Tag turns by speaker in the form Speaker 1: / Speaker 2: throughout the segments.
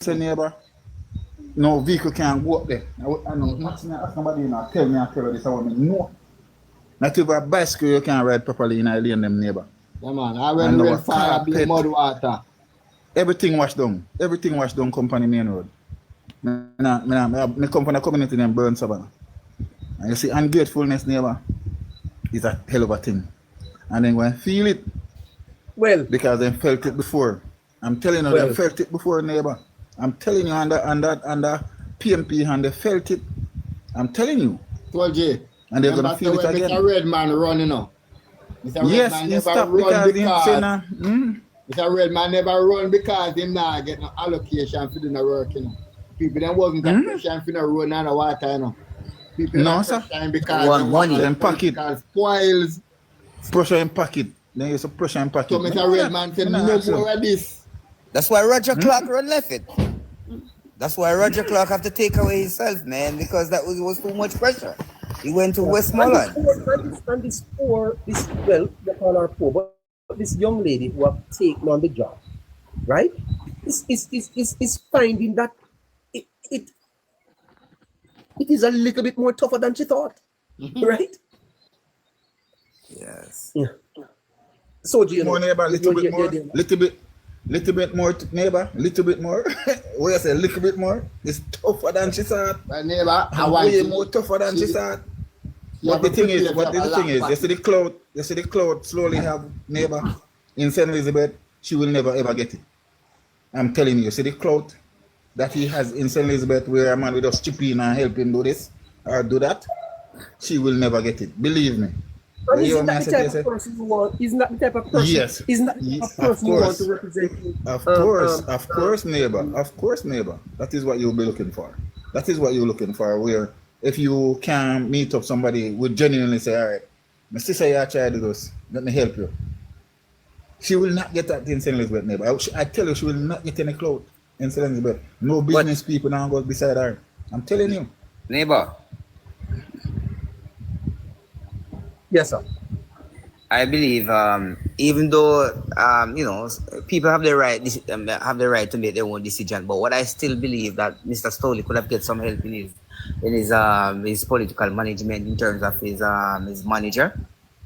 Speaker 1: say neighbor, no vehicle can't go up there. I know nothing. Ask somebody tell you this. I want me no. Not even a bicycle you can't ride properly in a lane, them neighbor.
Speaker 2: Yeah, man. I went far the mud water.
Speaker 1: Everything washed down. Everything washed down company main road. Me come from a community named Burn Savannah. And you see, ungratefulness, neighbor, is a hell of a thing. And then when feel it,
Speaker 3: well,
Speaker 1: because they felt it before. I'm telling you, they felt it before, neighbor. I'm telling you, under PMP, and they felt it. I'm telling you.
Speaker 2: Told you.
Speaker 1: And they're gonna feel it again.
Speaker 2: Mr. Redman run, you know.
Speaker 1: Yes, he stopped because he said,
Speaker 2: Mr. Redman never run because he not get no allocation for the work, you know. People then wasn't got pressure for the road and the water, you know. People
Speaker 1: no, sir.
Speaker 2: Because
Speaker 1: one money in pocket.
Speaker 2: Spoils.
Speaker 1: Pressure in pocket. Then you say pressure in pocket.
Speaker 2: So Mr. Redman said no more of this.
Speaker 4: That's why Roger Clark run left it. That's why Roger Clark have to take away himself, man, because that was too much pressure. He went to Westmoreland.
Speaker 3: And this poor, well, they call her poor, but this young lady who have taken on the job, right, is finding that it is a little bit more tougher than she thought, right?
Speaker 4: Yes.
Speaker 3: Yeah. So, you know,
Speaker 1: more neighbor, little bit more, neighbor, little bit more. What you say, little bit more? It's tougher than she thought.
Speaker 2: But neighbor,
Speaker 1: way more tougher than she thought. What the thing is, you see the cloud slowly have neighbor in St. Elizabeth, she will never ever get it. I'm telling you, see the cloud that he has in St. Elizabeth where a man will just chip in and help him do this or do that, she will never get it. Believe me.
Speaker 3: And isn't that the type of person you want? Isn't that the type of person?
Speaker 1: Yes.
Speaker 3: Isn't that the type of person you want to represent you?
Speaker 1: Of course, neighbor. Of course, neighbor. That is what you'll be looking for. That is what you're looking for. Where if you can meet up somebody would genuinely say, all right, my sister, you try to do this. Let me help you. She will not get that in St. Elizabeth, neighbor. I tell you, she will not get any clout in St. Elizabeth. No business people now go beside her. I'm telling you.
Speaker 4: Neighbor.
Speaker 3: Yes, sir.
Speaker 4: I believe, even though you know, people have the right to make their own decision, but what I still believe that Mr. Stoley could have get some help in his political management in terms of his manager.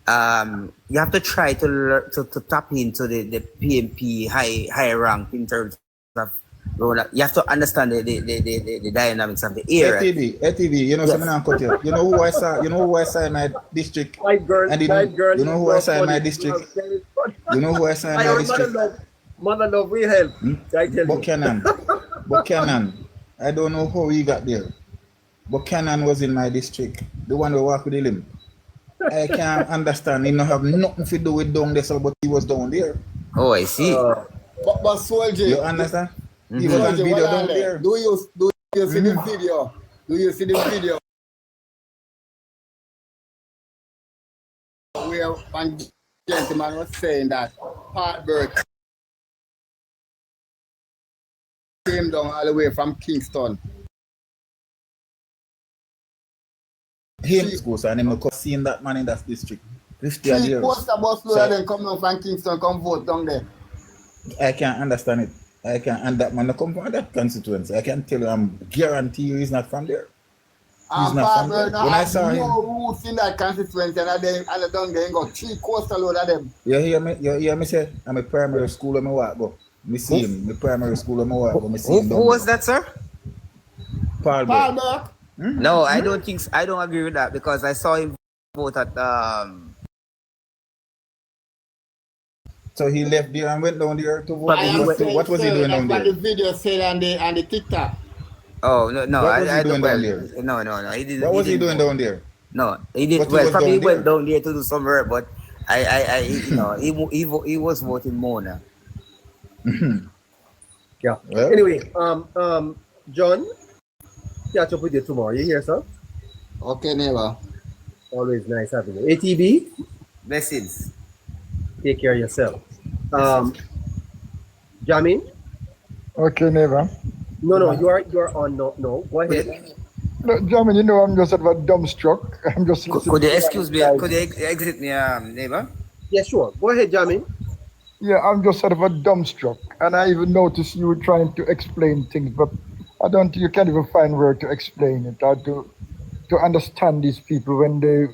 Speaker 4: You have to try to tap into the PMP high rank in terms of. You have to understand the dynamics of the area.
Speaker 1: ATV, you know, something I'm cut you. You know who I saw in my district?
Speaker 3: White girl,
Speaker 1: you know who I saw in my district? You know who I saw in my district?
Speaker 3: Mother love will help.
Speaker 1: Buchanan. I don't know how he got there. Buchanan was in my district. The one who walked with him. I can't understand. He don't have nothing to do with down there, so but he was down there.
Speaker 4: Oh, I see.
Speaker 2: But soldier,
Speaker 1: you understand? He was on video down there.
Speaker 2: Do you see the video? Do you see the video? Where one gentleman was saying that Hartberg came down all the way from Kingston.
Speaker 1: Him school, so I never seen that man in that district. 50 years.
Speaker 2: Three poster bus load then come down from Kingston, come vote down there.
Speaker 1: I can't understand it. And that man come from that constituency. I can tell you, I'm guarantee you he's not from there. He's not from there. When I saw him,
Speaker 2: roots in that constituency, and they down there got 3 coastal load of them.
Speaker 1: You hear me say, I'm a primary school and I walk go. Me see him, the primary school and I walk go.
Speaker 4: Who was that, sir?
Speaker 1: Paul Burke.
Speaker 4: No, I don't think so. I don't agree with that because I saw him vote at
Speaker 1: So he left there and went down there to vote. What was he doing down there?
Speaker 2: The video said on the TikTok.
Speaker 4: Oh no!
Speaker 1: What was he doing down there?
Speaker 4: No. He didn't.
Speaker 1: What was he doing down there?
Speaker 4: No, he did. Well, probably he went down there to do some work, but he was voting Mona.
Speaker 3: Yeah. Well, anyway, John, catch up with you tomorrow. You hear, sir?
Speaker 2: Okay, neighbor.
Speaker 3: Always nice having you. ATB.
Speaker 4: Blessings.
Speaker 3: Take care of yourself. Jamin?
Speaker 5: Okay, neighbor.
Speaker 3: No, you're on. No, go ahead.
Speaker 5: No, Jamin, you know I'm just at a dumbstruck. I'm just.
Speaker 4: Could you excuse me? Could you exit me, neighbor?
Speaker 3: Yeah, sure. Go ahead, Jamin.
Speaker 5: Yeah, I'm just sort of a dumbstruck, and I even noticed you were trying to explain things, but I don't. You can't even find word to explain it or to understand these people when they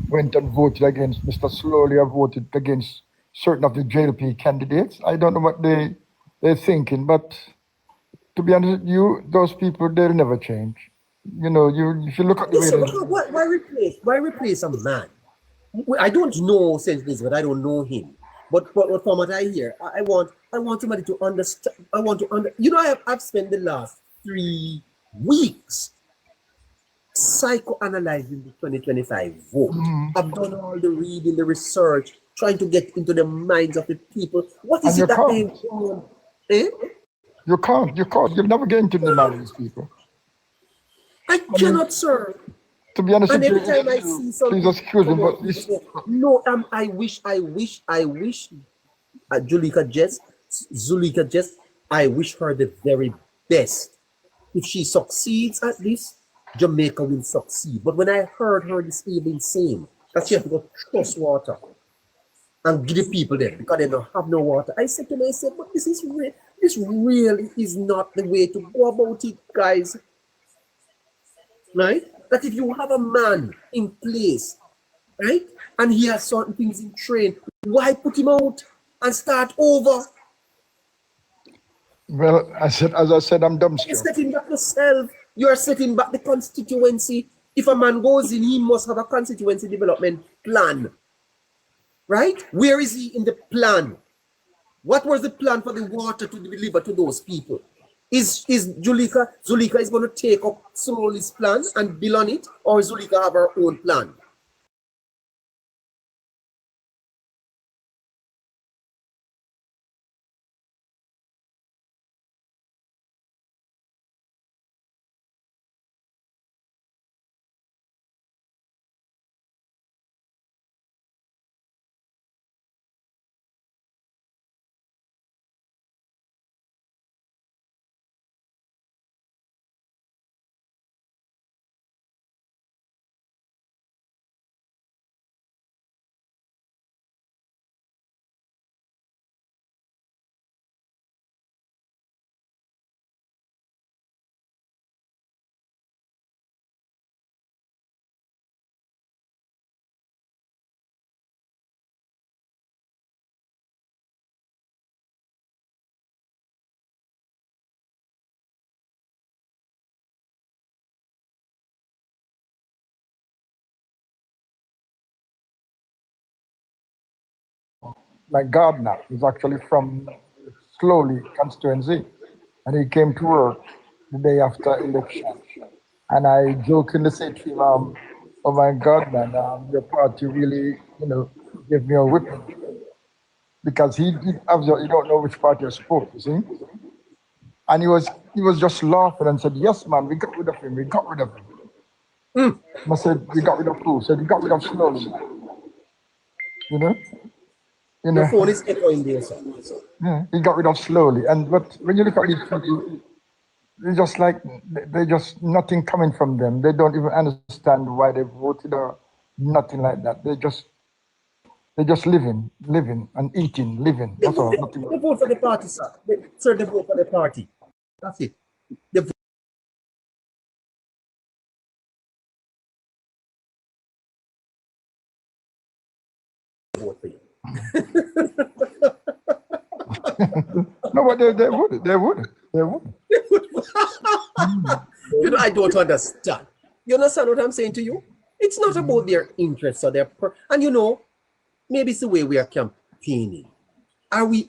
Speaker 5: went and voted against Mr. Slowly or voted against certain of the JLP candidates. I don't know what they're thinking, but to be honest with you, those people they'll never change. You know, you if you look at the way
Speaker 3: Listen,
Speaker 5: they
Speaker 3: why replace a man? I don't know Saint Louis, but I don't know him. But from what I hear, I want somebody to understand. I want to You know, I've spent the last 3 weeks psychoanalyzing the 2025 vote.
Speaker 5: Mhm.
Speaker 3: I've done all the reading, the research, trying to get into the minds of the people. What
Speaker 5: And
Speaker 3: is
Speaker 5: you
Speaker 3: it that they
Speaker 5: can't,
Speaker 3: want? Eh?
Speaker 5: you'll never get into the mind of these people.
Speaker 3: I
Speaker 5: I mean,
Speaker 3: cannot, sir.
Speaker 5: to be honest
Speaker 3: And
Speaker 5: with you,
Speaker 3: every time I see
Speaker 5: please
Speaker 3: something
Speaker 5: excuse me,
Speaker 3: come
Speaker 5: but
Speaker 3: out, people
Speaker 5: this
Speaker 3: say, no, I wish Julika Zulika Jess, I wish her the very best. If she succeeds at this, Jamaica will succeed. But when I heard her this evening saying that she has to go trust water and give the people there because they don't have no water, I said to myself, but this really is not the way to go about it, guys. Right? That if you have a man in place, right, and he has certain things in train, why put him out and start over?
Speaker 5: well, as I said, I'm
Speaker 3: You're
Speaker 5: dumbstruck.
Speaker 3: setting back yourself. You're setting back the constituency. If a man goes in, he must have a constituency development plan, right? Where is he in the plan? What was the plan for the water to deliver to those people? Is Zulika is going to take up Slowly's plan and build on it, or Zulika have her own plan?
Speaker 5: My gardener is actually from Slowly constituency, and he came to work the day after election. And I jokingly said to him, "Oh my God, man, your party really, gave me a whipping because he obviously don't know which party I support, you see." And he was just laughing and said, "Yes, man, we got rid of him. We got rid of him." I said, "We got rid of who?" Said, "We got rid of Slowly." You know, you
Speaker 3: Your
Speaker 5: know.
Speaker 3: phone is echoing there, sir.
Speaker 5: Yeah, he got rid of Slowly. And but when you look at these people, they just like they just nothing coming from them. They don't even understand why they voted or nothing like that. They just living and eating, living.
Speaker 3: They
Speaker 5: That's
Speaker 3: vote,
Speaker 5: all. Nothing
Speaker 3: they
Speaker 5: else.
Speaker 3: vote for the party, sir. Sir, they vote for the party. That's it. They vote for you.
Speaker 5: No, but they would.
Speaker 3: I don't understand. You understand what I'm saying to you? It's not about their interests or and maybe it's the way we are campaigning. Are we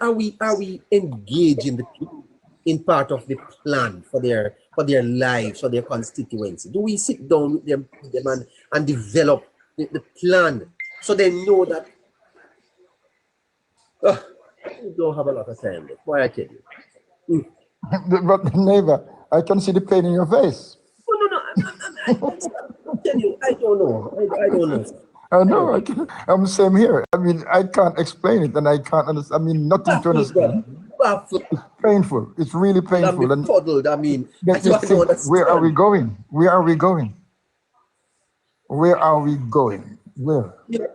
Speaker 3: engaging the people in part of the plan for their lives, for their constituency? Do we sit down with them and develop the plan so they know that we don't have a lot of time left? Why I tell you? Mm.
Speaker 5: But neighbor, I can see the pain in your face.
Speaker 3: No. I'm telling you, I don't know. I don't know, sir.
Speaker 5: I
Speaker 3: I don't
Speaker 5: know.
Speaker 3: know.
Speaker 5: I'm same here. I mean, I can't explain it, and I can't understand. I mean, nothing to
Speaker 3: Baffled, brother.
Speaker 5: understand.
Speaker 3: Baffled.
Speaker 5: It's painful. It's really
Speaker 3: I'm
Speaker 5: painful, and
Speaker 3: befuddled. I mean, I
Speaker 5: make me
Speaker 3: don't
Speaker 5: think, where are we
Speaker 3: understand.
Speaker 5: going? Where are we going? Where are we going? Where?
Speaker 3: Yeah.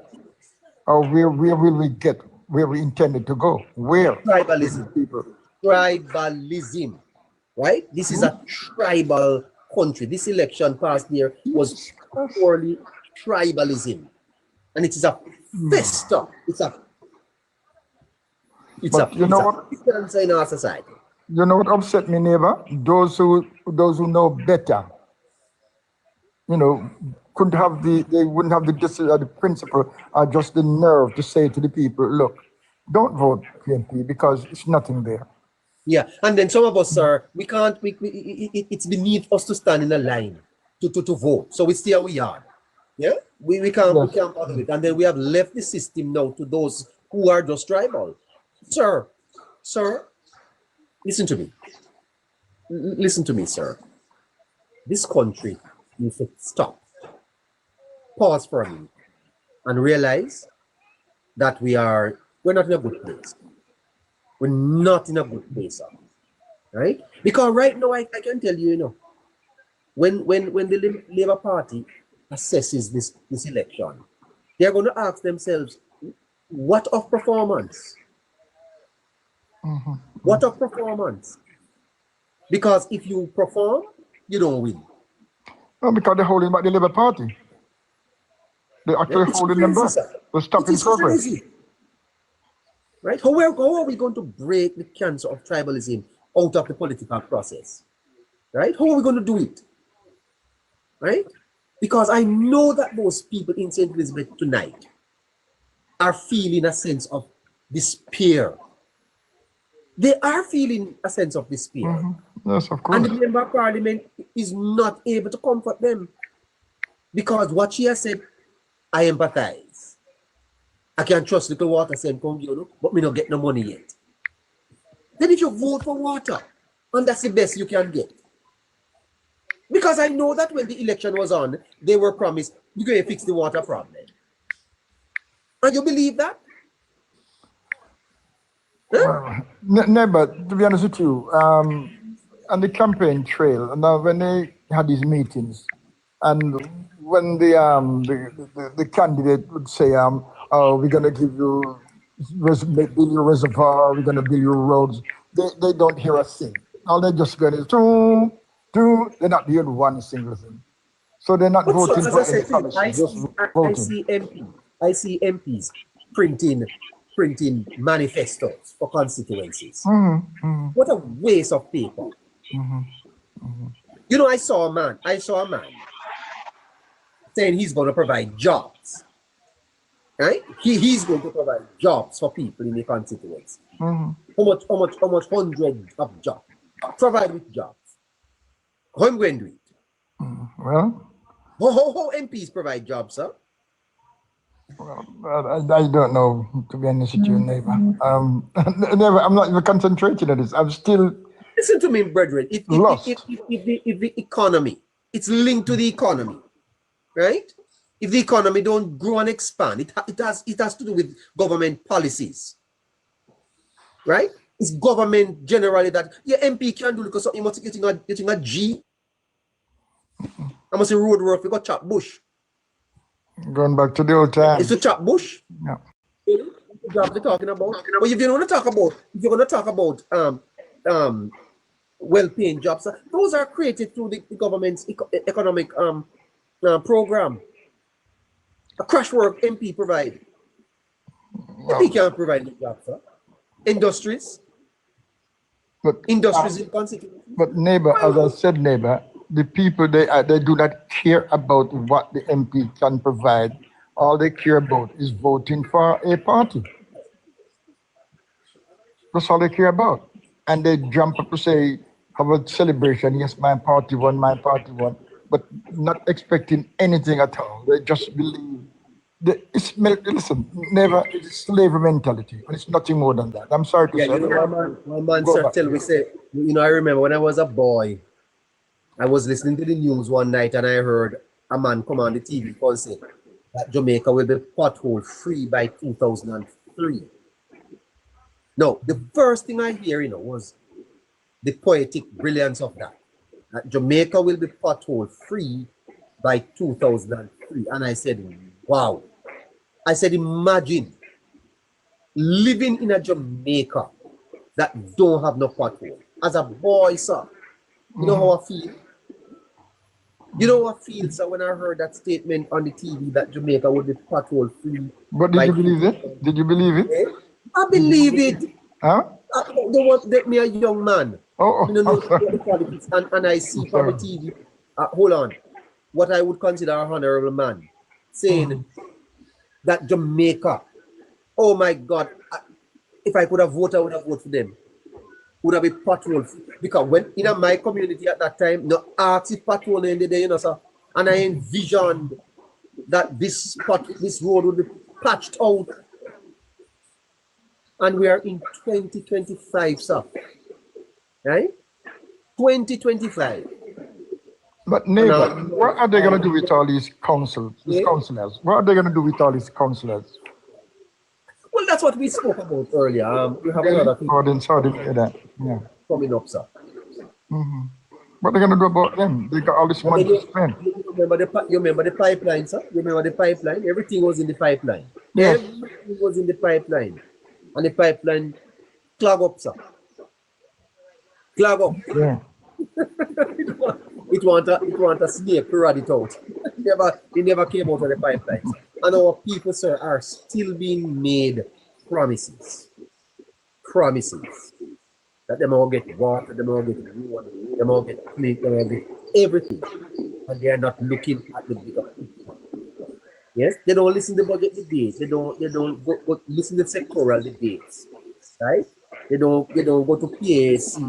Speaker 5: Or where will we get? where we intended to go. Where?
Speaker 3: Tribalism.
Speaker 5: People.
Speaker 3: Tribalism. Right? This is a tribal country. This election past year was purely tribalism. And it is a fester. It's a
Speaker 5: But you know what?
Speaker 3: cancer in our society.
Speaker 5: You know what upset me, neighbor? Those who know better, couldn't have they wouldn't have the principle or just the nerve to say to the people, look, don't vote PNP because it's nothing there.
Speaker 3: Yeah, and then some of us, sir, we can't. It's beneath us to stand in a line to vote. So we stay where we are. Yeah, we can't bother with it. And then we have left the system now to those who are just tribal. Sir, listen to me. Listen to me, sir. This country needs to stop, pause for a minute, and realize that we're not in a good place. We're not in a good place, sir. Right? Because right now, I can tell you, when the Labour Party assesses this election, they're going to ask themselves, what of performance? What of performance? Because if you perform, you don't win.
Speaker 5: No, because they're holding back the Labour Party. They're actually holding them back. They're stopping progress.
Speaker 3: Crazy. Right? How are we going to break the cancer of tribalism out of the political process? Right? How are we going to do it? Right? Because I know that those people in St. Elizabeth tonight are feeling a sense of despair. They are feeling a sense of despair.
Speaker 5: Yes, of course.
Speaker 3: And the Member of Parliament is not able to comfort them. Because what she has said, I empathize. I can trust little water saying, but me not get no money yet. Then if you vote for water, and that's the best you can get. Because I know that when the election was on, they were promised, you're going to fix the water problem. And you believe that? Huh?
Speaker 5: Never, to be honest with you, on the campaign trail, now when they had these meetings, and when the candidate would say, oh, we're gonna give you build your reservoir, we're gonna build your roads, they don't hear a thing. All they're just gonna they're not hearing one single thing. So they're not voting for any policy,
Speaker 3: I see MPs printing manifestos for constituencies. What a waste of paper. I saw a man saying he's going to provide jobs. Right? He's going to provide jobs for people in the constituency. How much hundreds of jobs? Provide with jobs. How am I going to do it?
Speaker 5: Well,
Speaker 3: how MPs provide jobs, sir?
Speaker 5: Well, I don't know, to be honest with you, neighbor. I'm not even concentrating on this. I'm still
Speaker 3: listen to me, brethren. If the economy, it's linked to the economy, right? If the economy don't grow and expand, it has to do with government policies, right? It's government generally that MP can do because you must getting a G. I must say road work. We got chop bush.
Speaker 5: Going back to the old time.
Speaker 3: It's to chop bush.
Speaker 5: Yeah.
Speaker 3: The jobs they're talking about. But if you're going to talk about well-paying jobs, those are created through the government's economic program. A crash work MP provide. MP can't provide the jobs, sir. Industries. Industries in constituency.
Speaker 5: But neighbor, as I said, neighbor, the people they do not care about what the MP can provide. All they care about is voting for a party. That's all they care about. And they jump up to say, have a celebration. Yes, my party won, but not expecting anything at all. They just believe. Listen, never, it's slavery mentality, and it's nothing more than that. I'm sorry to say.
Speaker 3: One man sir, tell me, say, I remember when I was a boy, I was listening to the news one night and I heard a man come on the TV and say that Jamaica will be pothole free by 2003. No, the first thing I hear, was the poetic brilliance of that. That Jamaica will be pothole free by 2003. And I said, wow. I said, imagine living in a Jamaica that don't have no pothole. As a boy, sir, you know how I feel? You know how I feel, sir, when I heard that statement on the TV that Jamaica would be pothole free.
Speaker 5: But did you believe it? Did you believe it?
Speaker 3: I believe it.
Speaker 5: Huh?
Speaker 3: They want me a young man.
Speaker 5: Oh,
Speaker 3: You know the politics, and I see from the TV. Hold on, what I would consider a honorable man saying that Jamaica. Oh my God! If I could have voted, I would have voted for them. Would have been patrol because when in my community at that time, no arty patrol in the day, you know, sir. And I envisioned that this road would be patched out. And we are in 2025, sir. Right? 2025.
Speaker 5: but neighbor, what are they going to do with all these councillors? What are they going to do with all these councillors?
Speaker 3: Well, that's what we spoke about earlier. We have another thing
Speaker 5: Oh, then sorry to hear that. Yeah.
Speaker 3: coming up, sir.
Speaker 5: What are they going to do about them? They got all this money to spend.
Speaker 3: You remember the pipeline, sir? You remember the pipeline? Everything was in the pipeline.
Speaker 5: Yes.
Speaker 3: Everything was in the pipeline. And the pipeline clog up, sir. Clog up.
Speaker 5: Yeah.
Speaker 3: It want a snake to rat it out. It never came out of the pipeline. And our people, sir, are still being made promises. Promises. That them all get water, them all get water, them all get clean, them all get everything. And they are not looking at the bigger picture. Yes, they don't listen to the budget debates. They don't go listen to the sectoral debates. Right? They don't go to PAC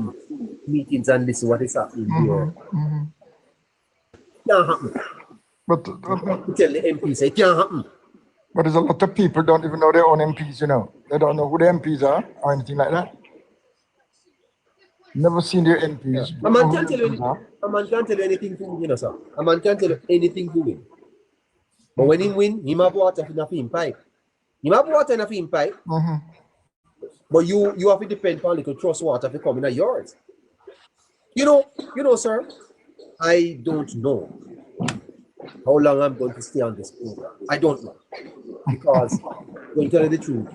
Speaker 3: meetings and listen what is happening here. Can't happen.
Speaker 5: But
Speaker 3: To tell the MPs, it can't happen.
Speaker 5: but there's a lot of people don't even know their own MPs, you know. They don't know who the MPs are or anything like that. Never seen their MPs.
Speaker 3: A man can't tell you anything. A man can't tell you anything to win, you know, sir. A man can't tell you anything to win. But when he win, he have water in a film pipe. He have water in a film pipe. But you have to depend on little trust water to come in yours. You know, sir, I don't know how long I'm going to stay on this program. I don't know. Because to tell you the truth,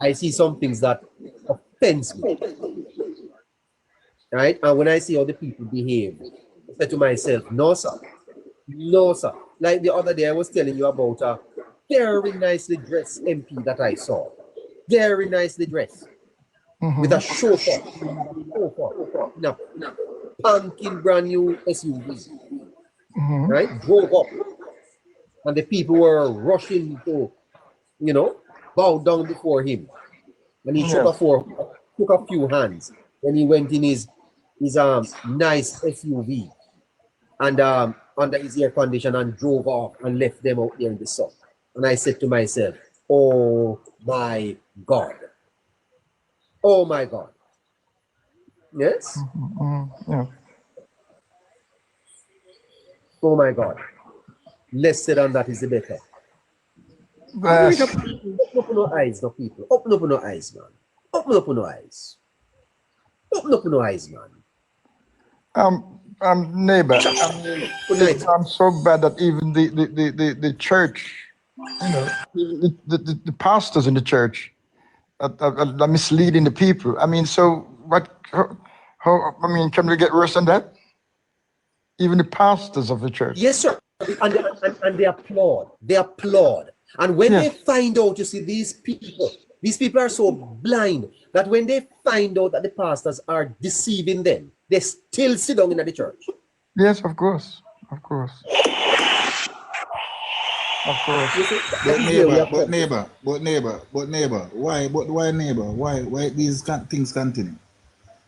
Speaker 3: I see some things that offends me. Right? And when I see how the people behave, I say to myself, no, sir. No, sir. Like the other day, I was telling you about a very nicely dressed MP that I saw. Very nicely dressed. With a chauffeur. No. Pumpkin brand new SUV. Right? Drove up. And the people were rushing to, bow down before him. And he took a few hands. Then he went in his nice SUV and under his air condition and drove off and left them out there in the sun. And I said to myself, oh my God. Oh my God. Yes?
Speaker 5: Yeah.
Speaker 3: Oh my God. Less said on that is the better.
Speaker 5: Yes.
Speaker 3: Open up your eyes, no people. Open up your eyes, man. Open up your eyes. Open up your eyes, man.
Speaker 5: Neighbor, I'm so bad that even the church, the pastors in the church are misleading the people. I mean, so can we get worse than that? Even the pastors of the church.
Speaker 3: Yes, sir. And they applaud. They applaud. And when they find out, you see, these people are so blind that when they find out that the pastors are deceiving them, they still sit down in the church.
Speaker 5: Yes, of course. Of course. Of course.
Speaker 1: But neighbor, why neighbor? Why these things continue?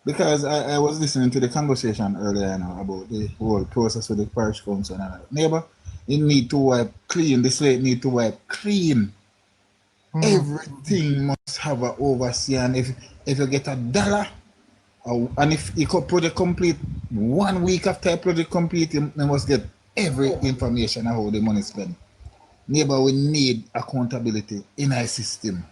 Speaker 1: Because I was listening to the conversation earlier about the whole process with the parish council and all that. Neighbor, you need to wipe clean. The slate need to wipe clean. Everything must have an overseer, and if you get $1, and if you could project complete 1 week after a project complete, you must get every information on how the money is spent. Neighbor, we need accountability in our system.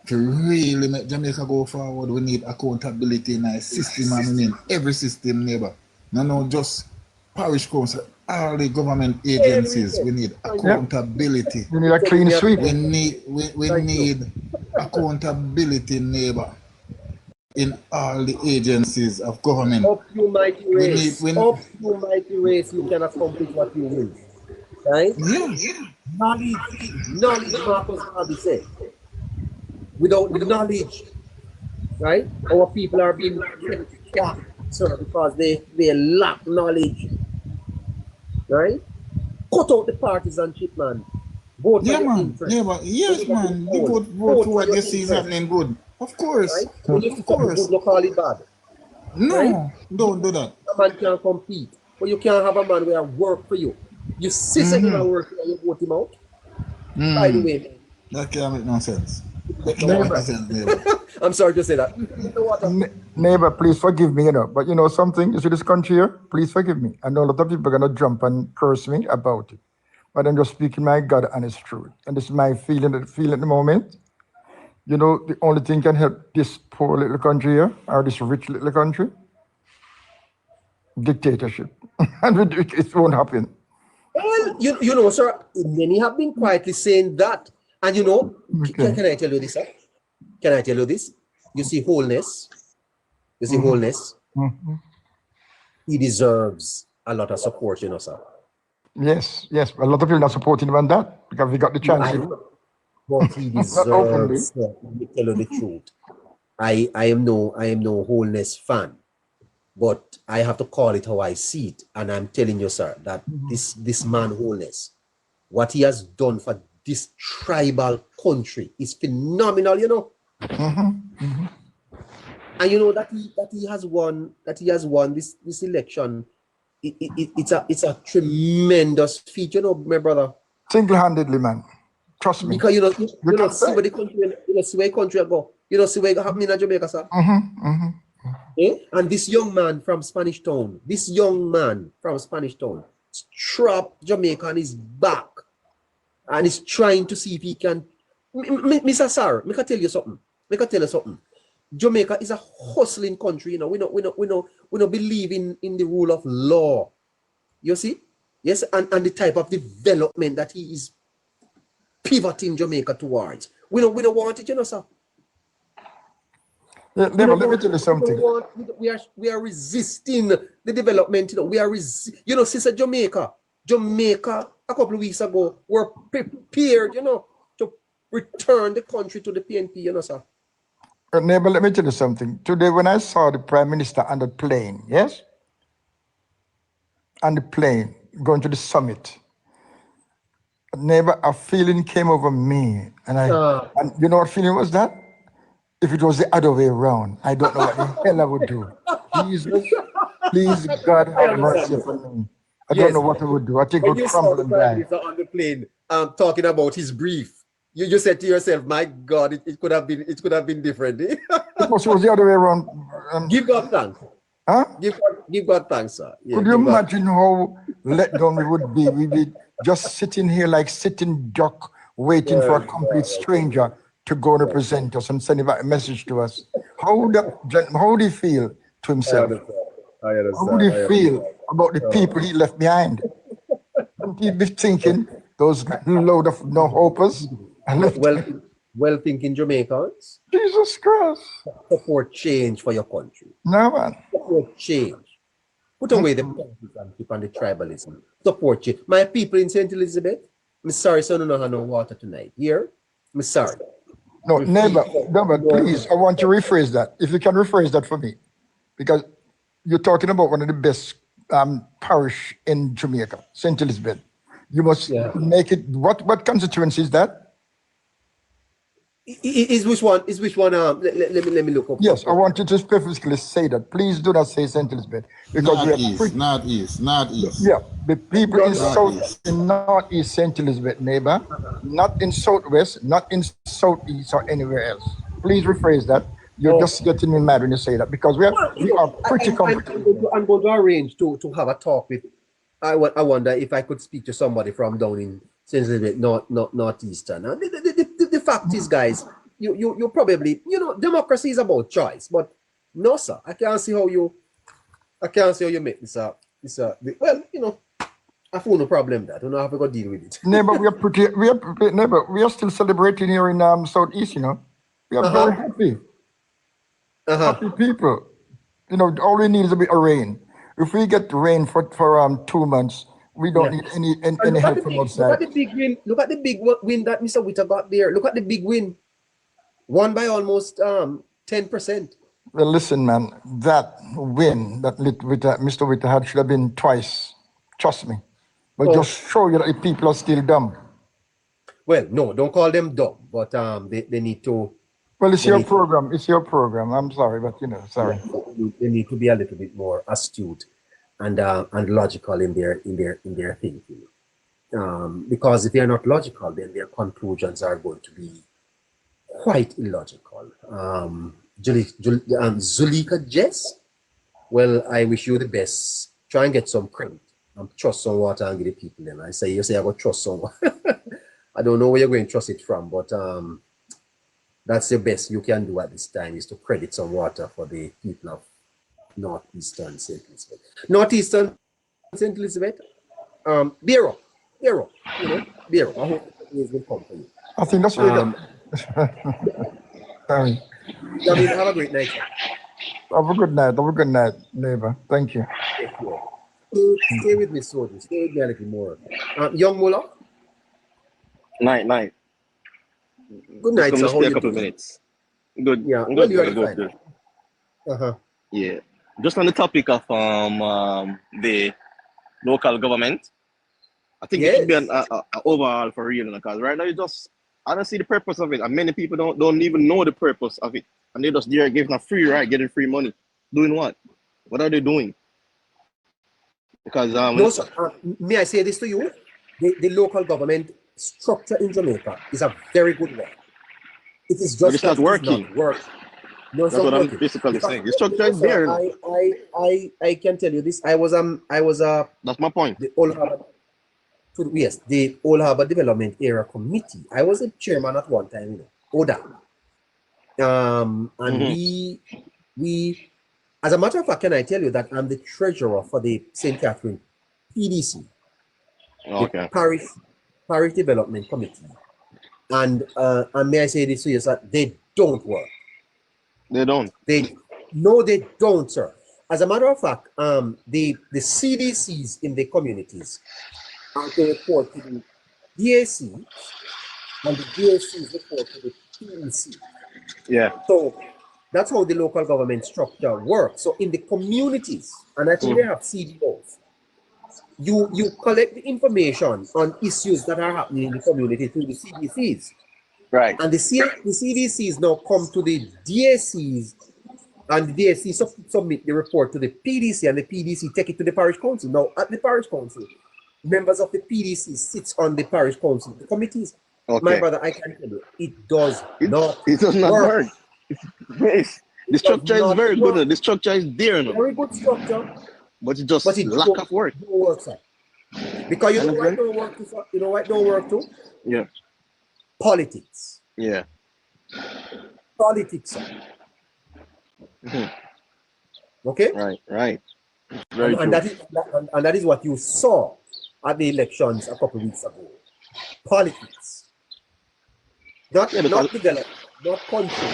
Speaker 1: To really make Jamaica go forward, we need accountability in our system, and we mean every system, neighbor. No, just parish council. all the government agencies. We need accountability.
Speaker 5: You need a clean sweep.
Speaker 1: We need accountability, neighbor, in all the agencies of government.
Speaker 3: Up you mighty race. Up you mighty race. You can accomplish what you will. Right?
Speaker 1: Yeah.
Speaker 3: Knowledge, Marcus Garvey said. Without knowledge, right? Our people are being kept, sir, because they lack knowledge. Right? Cut out the partisanship, man. Vote for your interest.
Speaker 1: Yes, man. You vote for what you see is happening good. Of course.
Speaker 3: Right? When you see something good, don't call it bad.
Speaker 1: No,
Speaker 3: right?
Speaker 1: don't do that.
Speaker 3: A man can compete, but you can't have a man where work for you. You see him at work and you vote him out. By the way, man.
Speaker 1: That can't make no sense.
Speaker 3: Neighbor. I'm sorry to say that.
Speaker 5: Neighbor, please forgive me, but you know something, you see this country here, please forgive me. I know a lot of people are gonna jump and curse me about it, but I'm just speaking my God honest truth. And this is my feeling at the moment. You know, the only thing can help this poor little country here, or this rich little country, dictatorship. And it won't happen.
Speaker 3: Well, you know, sir, many have been quietly saying that. And you know, can I tell you this, sir? Can I tell you this? You see Holness. You see Holness. He deserves a lot of support, you know, sir.
Speaker 5: Yes. A lot of people are supporting him on that because we got the chance.
Speaker 3: But he deserves. Let me tell you the truth. I am no Holness fan, but I have to call it how I see it. And I'm telling you, sir, that this man Holness, what he has done for this tribal country is phenomenal, you know. And you know that he has won this election. It's a tremendous feat, you know, my brother.
Speaker 5: Single-handedly, man. Trust me.
Speaker 3: Because you know see where the country, you know, see where the country go. You know, see where it happening in Jamaica, sir. And this young man from Spanish Town, strapped Jamaica on his back. And he's trying to see if he can. Mr. Sir, I can tell you something. Jamaica is a hustling country, you know. We don't believe in the rule of law. You see? Yes, and the type of development that he is pivoting Jamaica towards. We don't want it, you know, sir.
Speaker 5: Let me tell you something.
Speaker 3: We are resisting the development, you know. You know, since Jamaica a couple of weeks ago were prepared, you know, to return the country to the PNP, you know, sir.
Speaker 5: Neighbor, let me tell you something. Today, when I saw the Prime Minister on the plane, yes? On the plane, going to the summit, neighbor, a feeling came over me. And you know what feeling was that? If it was the other way around, I don't know what the hell I would do. Jesus, please, God, have mercy upon me. I don't know what I would do. I think I would crumble and die.
Speaker 3: On the plane, talking about his brief. You just said to yourself, "My God, it could have been different." Eh?
Speaker 5: It was the other way around.
Speaker 3: Give God thanks.
Speaker 5: Huh?
Speaker 3: Give God thanks, sir. Yeah,
Speaker 5: could you imagine how let down we would be? We'd be just sitting here like sitting duck, waiting for a complete stranger to go and represent us and send a message to us. How would he feel to himself? How would he feel about the people he left behind? He'd be thinking, those load of no-hopers.
Speaker 3: Well thinking Jamaicans.
Speaker 5: Jesus Christ.
Speaker 3: Support change for your country.
Speaker 5: No, man.
Speaker 3: Support change. Put away the partisanship and the tribalism. Support change. My people in St. Elizabeth, I'm sorry, so I don't have no water tonight. Here, I'm sorry.
Speaker 5: No, neighbor, please, I want to rephrase that. If you can rephrase that for me. Because you're talking about one of the best parish in Jamaica, St. Elizabeth. You must make it, what constituency is that?
Speaker 3: Is which one? Let me look up.
Speaker 5: Yes, I want you to specifically say that. Please do not say St. Elizabeth. Because
Speaker 1: not east.
Speaker 5: Yeah, the people in Northeast St. Elizabeth, neighbor, not in Southwest, not in Southeast or anywhere else. Please rephrase that. You're just getting me mad when you say that because we are pretty comfortable.
Speaker 3: I'm going to arrange to have a talk with. I wonder if I could speak to somebody from down in St. Elizabeth, Northeastern. The fact is, guys, you probably, you know, democracy is about choice, but no, sir, I can't see how you make this well, you know, I have no problem that. I don't know how to go deal with it.
Speaker 5: Neighbor, we are still celebrating here in Southeast, you know. We are very happy. Happy people. You know, all we need is a bit of rain. If we get rain for 2 months, we don't need any help from outside.
Speaker 3: Look at the big win. Look at the big win that Mr. Witter got there. Look at the big win. Won by almost 10%.
Speaker 5: Well, listen, man, that win that Mr. Witter had should have been twice. Trust me. But just show you that the people are still dumb.
Speaker 3: Well, no, don't call them dumb, but they need to.
Speaker 5: Well, it's your program. It's your program. I'm sorry, but you know, sorry.
Speaker 3: They need to be a little bit more astute and logical in their thinking. Because if they are not logical, then their conclusions are going to be quite illogical. Zulika Jess, well, I wish you the best. Try and get some credit. Trust some water and give the people them. You say I go trust someone. I don't know where you're going to trust it from, but that's the best you can do at this time, is to credit some water for the people of Northeastern St. Elizabeth. Northeastern St. Elizabeth, beer up, you know, beer up. I hope it will come for you.
Speaker 5: I think that's really sorry.
Speaker 3: I mean, have a great night.
Speaker 5: Have a good night. Have a good night, neighbor. Thank you.
Speaker 3: Stay with me, Soji. Stay with me a little more. Young Mullah?
Speaker 6: Night.
Speaker 3: Good night, sir.
Speaker 6: Stay a couple of minutes. Good.
Speaker 3: Yeah.
Speaker 6: Good.
Speaker 3: Uh-huh.
Speaker 6: Yeah. Just on the topic of the local government, I think it should be an overhaul for real, because right now I don't see the purpose of it, and many people don't even know the purpose of it, and they just there giving a free ride, getting free money, doing what? What are they doing? Because
Speaker 3: no, sir. May I say this to you? The local government structure in Jamaica is a very good one. It is just
Speaker 6: it's not working.
Speaker 3: No,
Speaker 6: that's what I'm basically saying. The structure is there.
Speaker 3: I can tell you this. I was
Speaker 6: that's my point.
Speaker 3: The Old Harbour Development Area Committee. I was a chairman at one time, you know, ODA. And we as a matter of fact, can I tell you that I'm the treasurer for the St. Catherine PDC, the Parish Development Committee. And may I say this to you, sir, they don't work.
Speaker 6: They don't.
Speaker 3: They don't, sir. As a matter of fact, the CDCs in the communities are to report to the DAC, and the DACs report to the PDC.
Speaker 6: Yeah.
Speaker 3: So that's how the local government structure works. So in the communities, and I think they have CDOs, you collect the information on issues that are happening in the community through the CDCs.
Speaker 6: Right.
Speaker 3: And the CDCs now come to the DACs, and the DAC submit the report to the PDC, and the PDC take it to the parish council. Now, at the parish council, members of the PDC sits on the parish council, the committees.
Speaker 6: Okay.
Speaker 3: My brother, I can tell you, it does not
Speaker 6: work. Yes. The structure is very good. The structure is there. No?
Speaker 3: Very good structure.
Speaker 6: But it just lack of work.
Speaker 3: Don't work, sir. Because you know what don't work too, sir? You know what don't work too?
Speaker 6: Yeah.
Speaker 3: Politics.
Speaker 6: Yeah.
Speaker 3: Politics, sir. Okay?
Speaker 6: Right.
Speaker 3: Very true. And that is what you saw at the elections a couple of weeks ago. Politics. Not development, not country.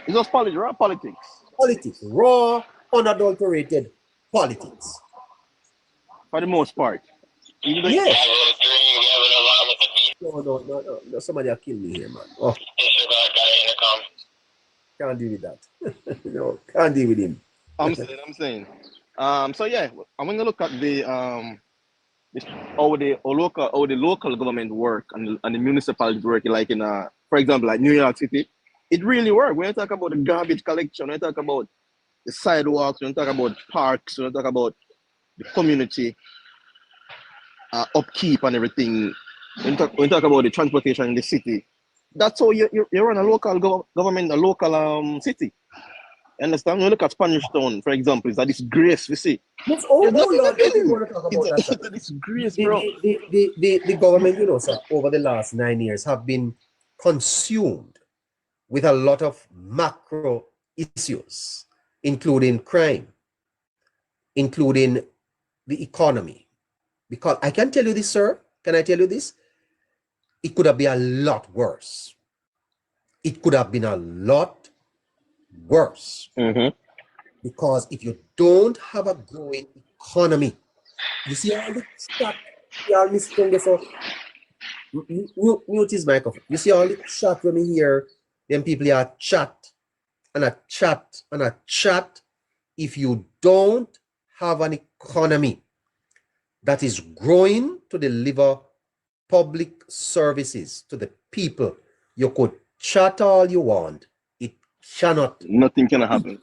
Speaker 6: It's just raw politics.
Speaker 3: Politics. Raw, unadulterated politics.
Speaker 6: For the most part.
Speaker 3: Yes. No. Somebody will kill me here, man. Oh. Can't deal with that. No, can't deal with him.
Speaker 6: I'm saying. So yeah, I'm gonna look at the how the local government work and the municipalities work, like in for example, like New York City. It really works. When you talk about the garbage collection, when you talk about the sidewalks, when you talk about parks, when you talk about the community upkeep and everything, when you talk about the transportation in the city, that's how you run a local government, a local city. You understand? When you look at Spanish Town, for example, it's a disgrace, we see.
Speaker 3: It's a
Speaker 6: disgrace, bro.
Speaker 3: The government, you know, sir, over the last 9 years have been consumed with a lot of macro issues, including crime, including the economy, Because I can tell you this, sir. Can I tell you this? It could have been a lot worse. It could have been a lot worse. Because if you don't have a growing economy, you see all the chat, mute his microphone. You see all the chat when we hear them people are chat and a chat and a chat. If you don't have an economy that is growing to deliver public services to the people, you could chat all you want. It cannot.
Speaker 6: Nothing can happen.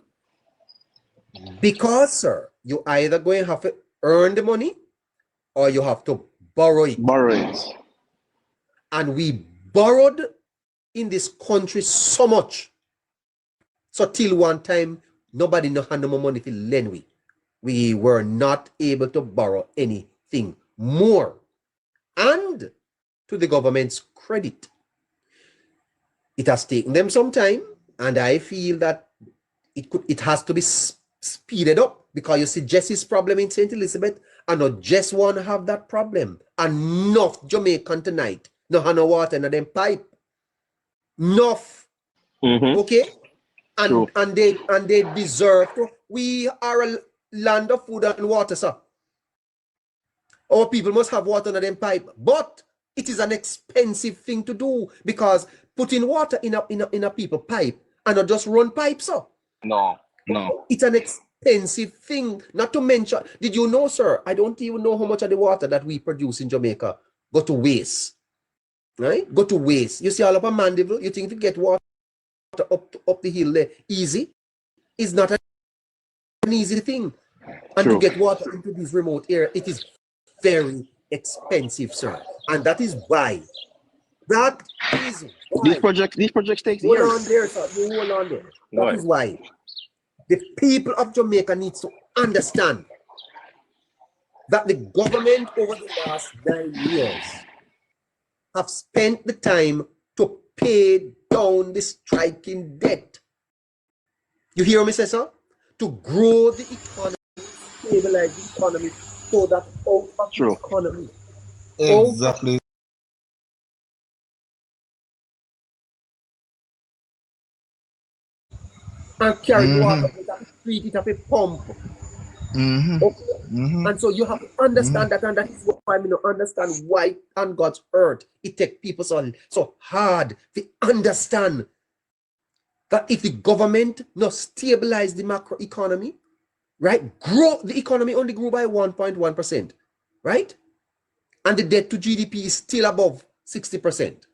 Speaker 3: Because, sir, you either going to have to earn the money or you have to borrow it.
Speaker 6: Borrow it.
Speaker 3: And we borrowed in this country so much. So till one time, nobody no had no more money to lend we were not able to borrow anything more. And to the government's credit, it has taken them some time, and I feel that it has to be speeded up, because you see Jesse's problem in St. Elizabeth, and not just want to have that problem. Enough Jamaican tonight no have no water in them pipe. Enough. Okay? And they deserve to. We are a land of food and water, sir. Our people must have water in them pipe. But it is an expensive thing to do, because putting water in a people pipe and not just run pipes, sir.
Speaker 6: No.
Speaker 3: It's an expensive thing. Not to mention, did you know, sir? I don't even know how much of the water that we produce in Jamaica go to waste. Right? Go to waste. You see all of a Mandeville, you think if you get water up the hill there easy? It's not an easy thing. And to get water into this remote area, it is very expensive, sir. And that is why.
Speaker 6: These projects take years.
Speaker 3: Hold on there, sir. You hold on there. That is why the people of Jamaica needs to understand that the government over the last 9 years have spent the time to pay down the striking debt. You hear me say, sir? To grow the economy, stabilize the economy, so that out of the economy.
Speaker 1: Exactly.
Speaker 3: And carry water, treat it up a pump. Okay? And so you have to understand that, and that is why I don't understand why on God's earth it takes people so hard to understand that if the government not stabilize the macro economy, right, grow the economy only grew by 1.1%, right, and the debt to GDP is still above 60%,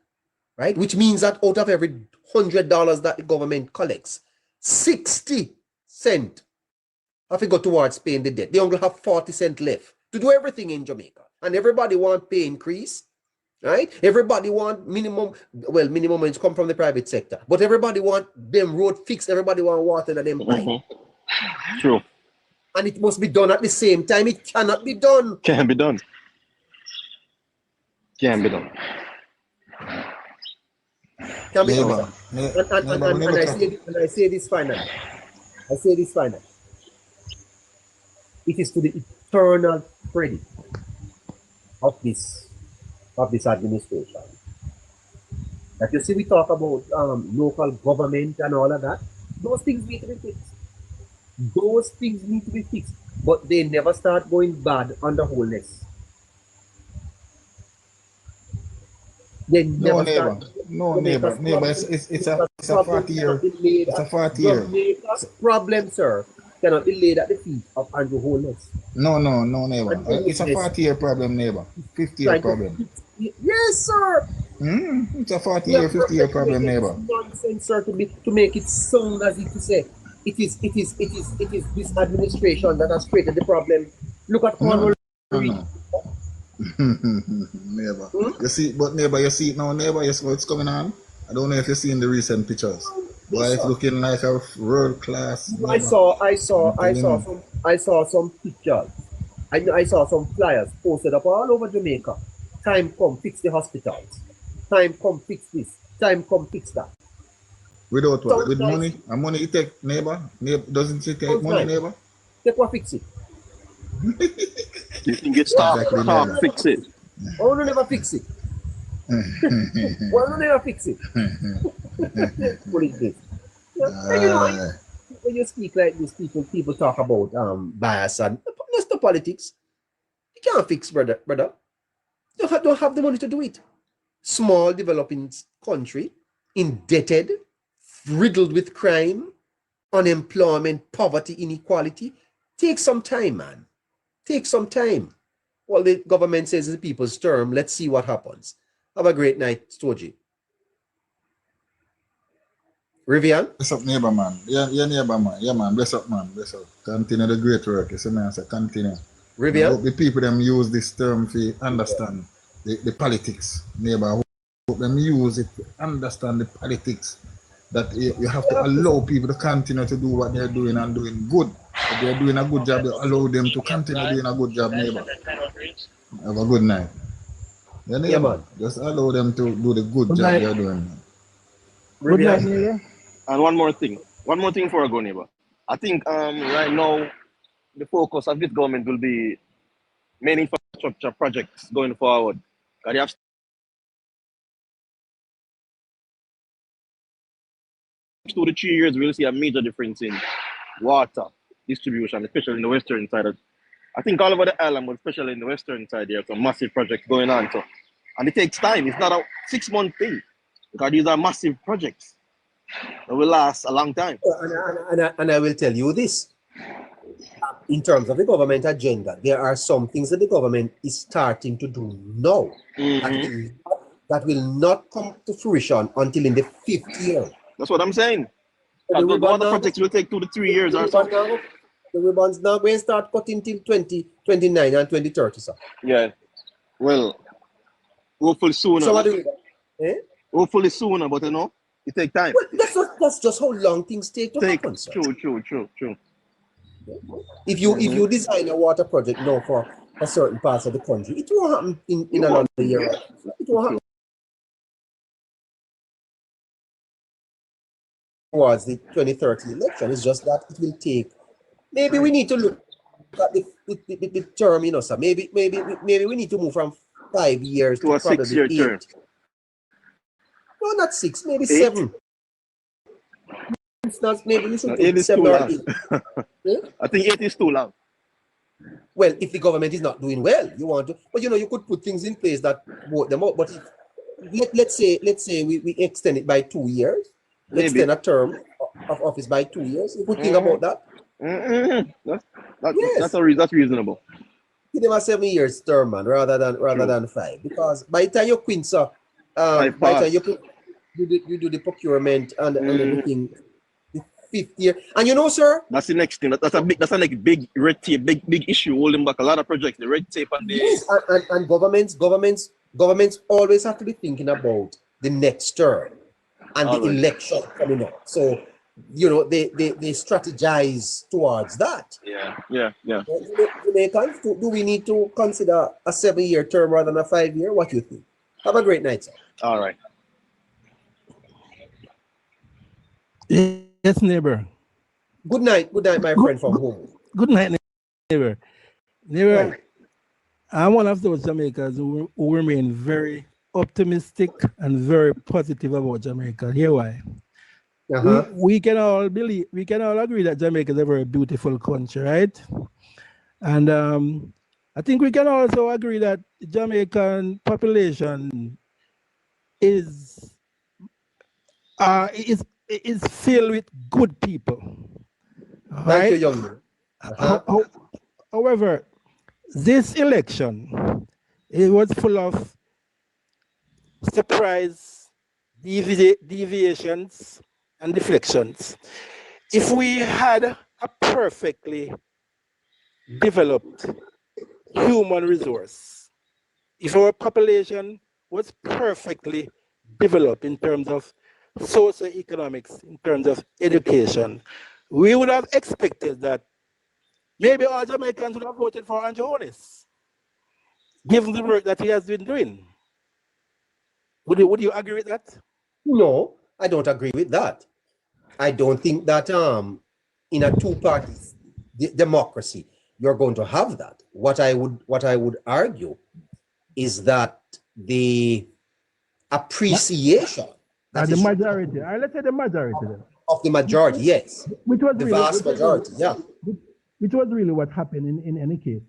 Speaker 3: right, which means that out of every $100 that the government collects, 60 cents have to go towards paying the debt. They only have 40 cents left to do everything in Jamaica. And everybody want pay increase, right? Everybody want minimum wage come from the private sector. But everybody want them road fixed. Everybody want water in them pipe.
Speaker 6: True.
Speaker 3: And it must be done at the same time. It cannot be done.
Speaker 6: Can be done. Can be done.
Speaker 3: Can be done. And I say this finally. It is to the eternal credit of this administration that you see we talk about local government and all of that. Those things need to be fixed. Those things need to be fixed, but they never start going bad under Holness. They never start.
Speaker 1: No, neighbor. It's a 40 year. It's a 40 year.
Speaker 3: Jamaica's problem, sir, cannot be laid at the feet of Andrew Holness.
Speaker 1: No, neighbor. It's a 40-year problem, neighbor. 50-year problem.
Speaker 3: Yes, sir.
Speaker 1: It's a 40-year, 50-year problem, neighbor.
Speaker 3: Nonsense, sir, to make it sound as if to say it is this administration that has created the problem. Look at Cornwall.
Speaker 1: Neighbor. You see, but neighbor, you see it now, neighbor. You see what's going on. I don't know if you've seen the recent pictures. But it's looking like a world class.
Speaker 3: I saw some pictures. I saw some flyers posted up all over Jamaica. Time come, fix the hospitals. Time come, fix this. Time come, fix that.
Speaker 1: Without what? With money? And money you take, neighbor? Doesn't it take money, neighbor?
Speaker 3: Take what, fix it.
Speaker 6: You think it's talk,
Speaker 1: Exactly,
Speaker 6: talk,
Speaker 1: neighbor.
Speaker 6: fix it.
Speaker 3: Why don't never fix it? Why don't never fix it? Put it this. Yeah. And you know, when you speak like this, people talk about bias and that's the politics. You can't fix, brother. You don't have the money to do it. Small developing country, indebted, riddled with crime, unemployment, poverty, inequality. Take some time, man. Take some time. Well, the government says it's the people's term. Let's see what happens. Have a great night, Stoji. Rivian?
Speaker 1: Bless up, neighbor, man. Yeah, neighbor, man. Yeah, man. Bless up, man. Bless up. Continue the great work. You see, man. I say, continue. I
Speaker 3: Rivian?
Speaker 1: hope the people them use this term to understand the politics, neighbor. I hope them use it to understand the politics. That you have to allow people to continue to do what they're doing and doing good. If they're doing a good job, you allow them to continue doing a good job, neighbor. Have a good night. Yeah, neighbor.
Speaker 3: Yeah, man.
Speaker 1: Just allow them to do the good
Speaker 5: Good
Speaker 1: job
Speaker 5: night.
Speaker 1: they're doing.
Speaker 5: Good night,
Speaker 3: Rivian?
Speaker 5: neighbor.
Speaker 6: And one more thing before I go, neighbor. I think right now the focus of this government will be main infrastructure projects going forward. Because they have 2 to 3 years, we'll see a major difference in water distribution, especially in the western side. I think all over the island, but especially in the western side, there are some massive projects going on. So, and it takes time. It's not a 6-month thing because these are massive projects that will last a long time.
Speaker 3: And I will tell you this. In terms of the government agenda, there are some things that the government is starting to do now that will not come to fruition until in the 5th year.
Speaker 6: That's what I'm saying.
Speaker 3: The
Speaker 6: The
Speaker 3: ribbon
Speaker 6: water
Speaker 3: now-
Speaker 6: projects will take 2 to 3 years or
Speaker 3: the
Speaker 6: so.
Speaker 3: ribbon now- the ribbons now going to start cutting till 2029 and 2030, sir.
Speaker 6: Yeah. Well, hopefully sooner.
Speaker 3: Some of the ribbon, eh?
Speaker 6: Hopefully sooner, but you know, it takes time.
Speaker 3: Well, that's just how long things take to happen, sir.
Speaker 6: True.
Speaker 3: If you design a water project now for a certain parts of the country, it won't happen in another year. It won't happen towards the 2030 election. It's just that it will take. Maybe we need to look at the term, you know, sir. Maybe we need to move from 5 years
Speaker 6: To a
Speaker 3: probably
Speaker 6: 6-year
Speaker 3: 8.
Speaker 6: term.
Speaker 3: No, not 6, maybe
Speaker 6: 8?
Speaker 3: 7. It's not, maybe we should
Speaker 6: No,
Speaker 3: put
Speaker 6: 8 is
Speaker 3: 7
Speaker 6: too
Speaker 3: or
Speaker 6: long.
Speaker 3: 8. Eh?
Speaker 6: I think 8 is too long.
Speaker 3: Well, if the government is not doing well, you want to, but you know, you could put things in place that vote them out. But let's say we extend it by 2 years,
Speaker 6: Maybe.
Speaker 3: extend a term of office by 2 years. You could think about that. Yes.
Speaker 6: That's reasonable.
Speaker 3: Give them a 7 years term, man, rather than 5. Because by the time you quint, sir, by the time you do the procurement and everything, the 5th year, and you know, sir,
Speaker 6: That's the next thing. That's a next big red tape, big issue holding back a lot of projects. The red tape and the
Speaker 3: yes, and governments always have to be thinking about the next term and the election coming up. So, you know, they strategize towards that.
Speaker 6: Yeah.
Speaker 3: Jamaicans, do we need to consider a 7-year term rather than a 5-year? What do you think? Have a great night, sir.
Speaker 6: All right.
Speaker 7: Yes, neighbor.
Speaker 3: Good night, my friend from home.
Speaker 7: Good night, neighbor. Neighbor,
Speaker 3: Right.
Speaker 7: I'm one of those Jamaicans who remain very optimistic and very positive about Jamaica. Here why?
Speaker 3: Uh-huh.
Speaker 7: We can all agree that Jamaica is a very beautiful country, right? And I think we can also agree that the Jamaican population is filled with good people.
Speaker 3: Thank
Speaker 7: Right?
Speaker 3: you, young man. Uh-huh.
Speaker 7: However, this election, it was full of surprise, deviations, and deflections. If we had a perfectly developed human resource, if our population was perfectly developed in terms of socioeconomics, in terms of education, we would have expected that maybe all Jamaicans would have voted for Holness, given the work that he has been doing. Would you agree with that?
Speaker 3: No, I don't agree with that. I don't think that in a two-party democracy, you're going to have that. What I would argue is that the appreciation that
Speaker 8: The
Speaker 3: is
Speaker 8: majority. Let's say the majority then.
Speaker 3: of the majority, yes,
Speaker 8: Which was
Speaker 3: the
Speaker 8: really,
Speaker 3: vast majority, yeah.
Speaker 8: which was really what happened in any case.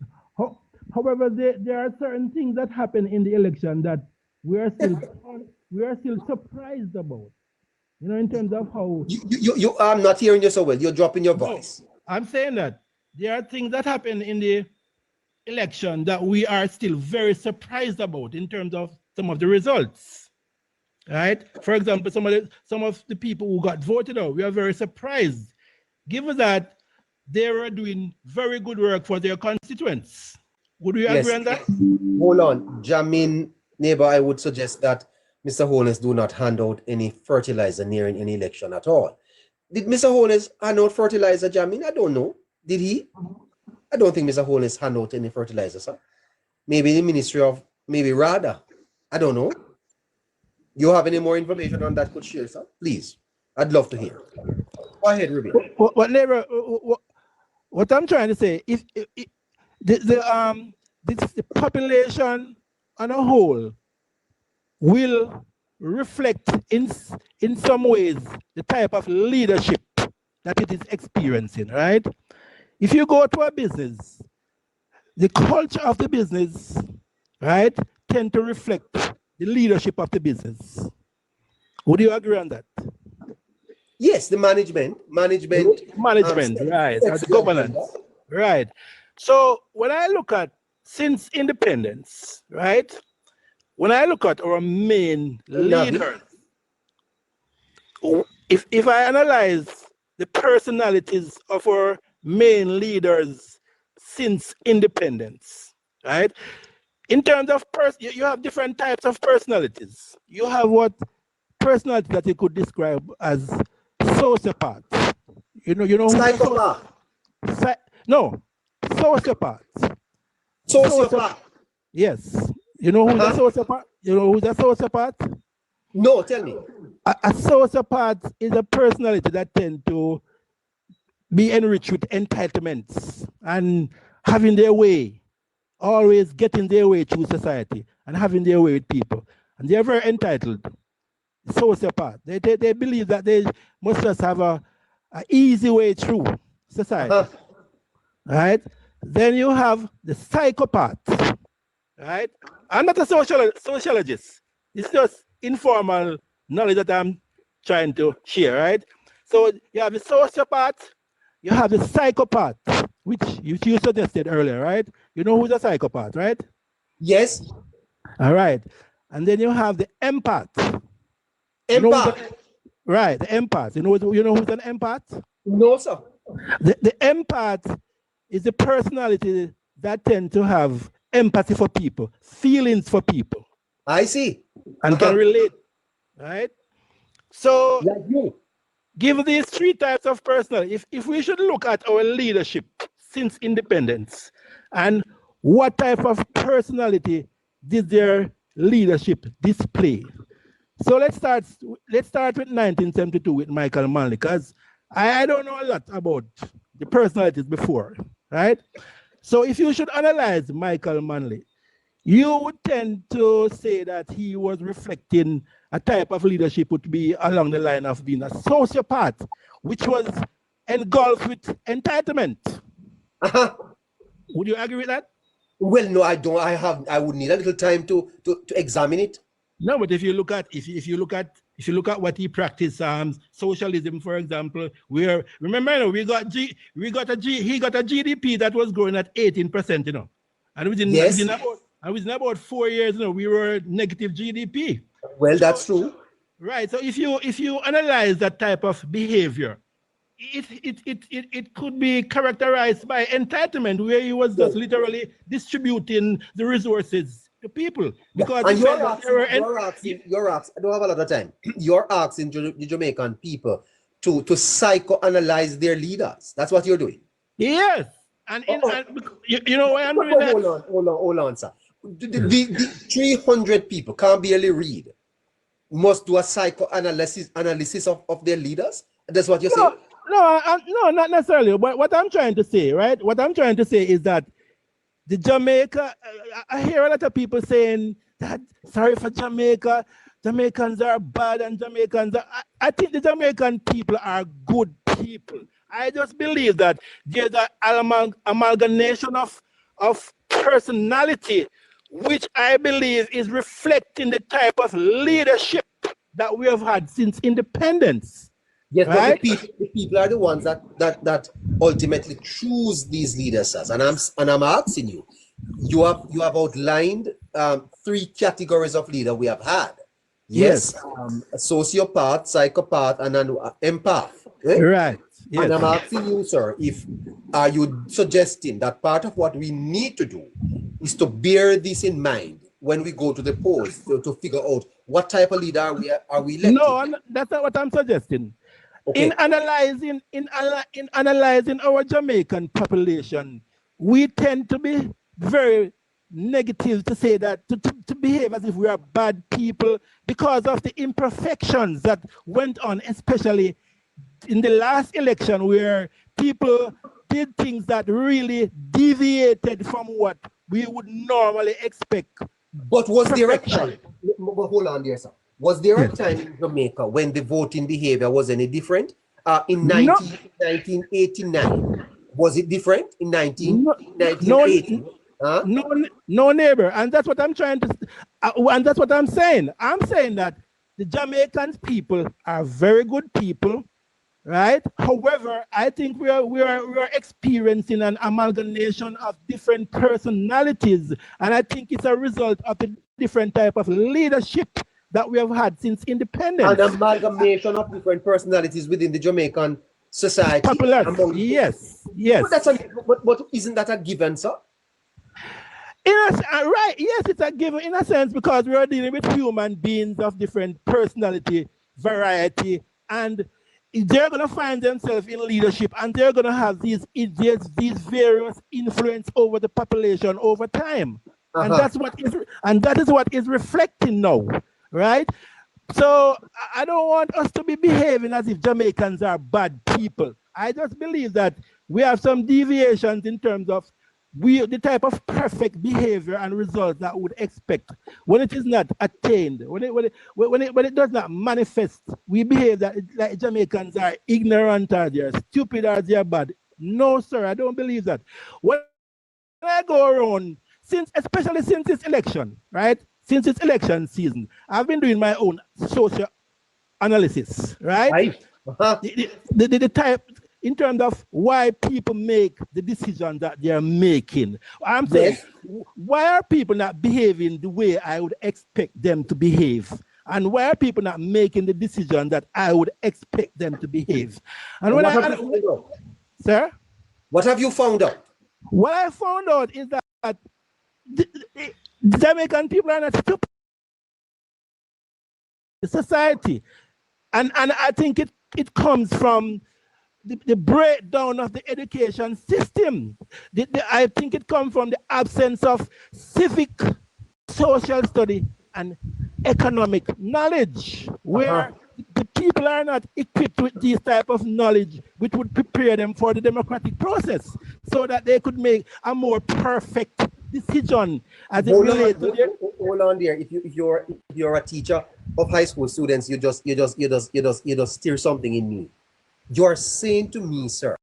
Speaker 8: However, there are certain things that happen in the election that we are still surprised about. You know, in terms of how
Speaker 3: You I'm not hearing you so well. You're dropping your voice.
Speaker 8: I'm saying that there are things that happen in the election that we are still very surprised about in terms of some of the results. Right? For example, some of the people who got voted out, we are very surprised, given that they were doing very good work for their constituents. Would we agree on that?
Speaker 3: Hold on, Jamin neighbor, I would suggest that Mr. Holness do not hand out any fertilizer nearing any election at all. Did Mr. Holness hand out fertilizer, Jamin? I don't know. Did he? I don't think Mr. Holness hand out any fertilizer, sir. Maybe the Ministry of, maybe RADA. I don't know. You have any more information on that could share, sir? Please. I'd love to hear. Go ahead, Ruby.
Speaker 8: What I'm trying to say, if the population on a whole will reflect in some ways the type of leadership that it is experiencing, right? If you go to a business, the culture of the business, right, tend to reflect the leadership of the business. Would you agree on that?
Speaker 3: Yes, the management,
Speaker 8: right? That's the governance, right? So when I look at since independence, right? When I look at our main leaders, if I analyze the personalities of our main leaders since independence, right? In terms of you have different types of personalities. You have what personality that you could describe as sociopaths. You know
Speaker 3: psychopath.
Speaker 8: No, sociopaths.
Speaker 3: Sociopath.
Speaker 8: Yes. You know who's a sociopath? You know who's a sociopath?
Speaker 3: No, tell me.
Speaker 8: A sociopath is a personality that tends to be enriched with entitlements and having their way, always getting their way through society and having their way with people. And they're very entitled. Sociopath. They believe that they must just have a easy way through society. Right? Then you have the psychopath. Right? I'm not a sociologist. It's just informal knowledge that I'm trying to share, right? So you have the sociopath, you have the psychopath, which you suggested earlier, right? You know who's a psychopath, right?
Speaker 3: Yes.
Speaker 8: All right. And then you have the empath. Right, the empath. You know who's an empath?
Speaker 3: No, sir.
Speaker 8: The empath is the personality that tends to have empathy for people, feelings for people.
Speaker 3: I see.
Speaker 8: And can relate, right? So, given these three types of personality, if we should look at our leadership since independence and what type of personality did their leadership display? So let's start with 1972 with Michael Manley, because I don't know a lot about the personalities before, right? So if you should analyze Michael Manley, you would tend to say that he was reflecting a type of leadership would be along the line of being a sociopath, which was engulfed with entitlement. Would you agree with that?
Speaker 3: Well, no, I don't. I would need a little time to examine it.
Speaker 8: No, but if you look at what he practiced, socialism, for example, he got a GDP that was growing at 18%, you know, and within about 4 years, you know, we were negative GDP.
Speaker 3: Well, that's true.
Speaker 8: Right. So if you analyze that type of behavior, it could be characterized by entitlement, where he was just literally distributing the resources to people. Because
Speaker 3: and you're asking, I don't have a lot of time. You're asking the Jamaican people to psychoanalyze their leaders. That's what you're doing.
Speaker 8: Yes. And you know why I'm doing that?
Speaker 3: Hold on, sir. The 300 people can't barely read. Must do a psychoanalysis of their leaders. That's what you're saying.
Speaker 8: No, not necessarily. But what I'm trying to say, right? What I'm trying to say is that the Jamaica, I hear a lot of people saying that sorry for Jamaica, Jamaicans are bad and Jamaicans are, I think the Jamaican people are good people. I just believe that there's an amalgamation of personality, which I believe is reflecting the type of leadership that we have had since independence.
Speaker 3: Yes, but
Speaker 8: right?
Speaker 3: the people are the ones that ultimately choose these leaders. And I'm asking you, you have outlined 3 categories of leader we have had. Yes, a sociopath, psychopath, and an empath. Eh?
Speaker 8: Right. Yes.
Speaker 3: And I'm asking you, sir, are you suggesting that part of what we need to do is to bear this in mind when we go to the polls to figure out what type of leader are we electing?
Speaker 8: No, that's not what I'm suggesting.
Speaker 3: Okay.
Speaker 8: In analyzing our Jamaican population, we tend to be very negative to say that to behave as if we are bad people because of the imperfections that went on, especially in the last election where people did things that really deviated from what we would normally expect.
Speaker 3: But was there a time? But hold on there, sir. Was there a time in Jamaica when the voting behavior was any different? In 1989, was it different? In 1980?
Speaker 8: No, neighbor, and that's what I'm trying to, and that's what I'm saying. I'm saying that the Jamaican people are very good people, right? However, I think we are experiencing an amalgamation of different personalities, and I think it's a result of the different type of leadership that we have had since independence.
Speaker 3: An amalgamation of different personalities within the Jamaican society.
Speaker 8: Yes.
Speaker 3: But isn't that a given, sir?
Speaker 8: Right, yes, it's a given in a sense because we are dealing with human beings of different personality, variety, and they're going to find themselves in leadership and they're going to have these various influence over the population over time. And that is what is reflecting now, right? So I don't want us to be behaving as if Jamaicans are bad people. I just believe that we have some deviations in terms of the type of perfect behavior and results that we would expect when it is not attained, when it does not manifest. We behave that like Jamaicans are ignorant or they're stupid or they're bad. No, sir, I don't believe that. When I go around, especially since this election, right? Since it's election season, I've been doing my own social analysis, right? The type in terms of why people make the decisions that they are making. I'm saying, why are people not behaving the way I would expect them to behave? And why are people not making the decision that I would expect them to behave? And when sir?
Speaker 3: What have you found out?
Speaker 8: What I found out is that the Jamaican people are not stupid. The society. And I think it comes from the breakdown of the education system. I think it comes from the absence of civic, social study, and economic knowledge, where the people are not equipped with this type of knowledge, which would prepare them for the democratic process, so that they could make a more perfect decision as it relates to their.
Speaker 3: Hold on there. If you're a teacher of high school students, you just stir something in me. You're saying to me, sir,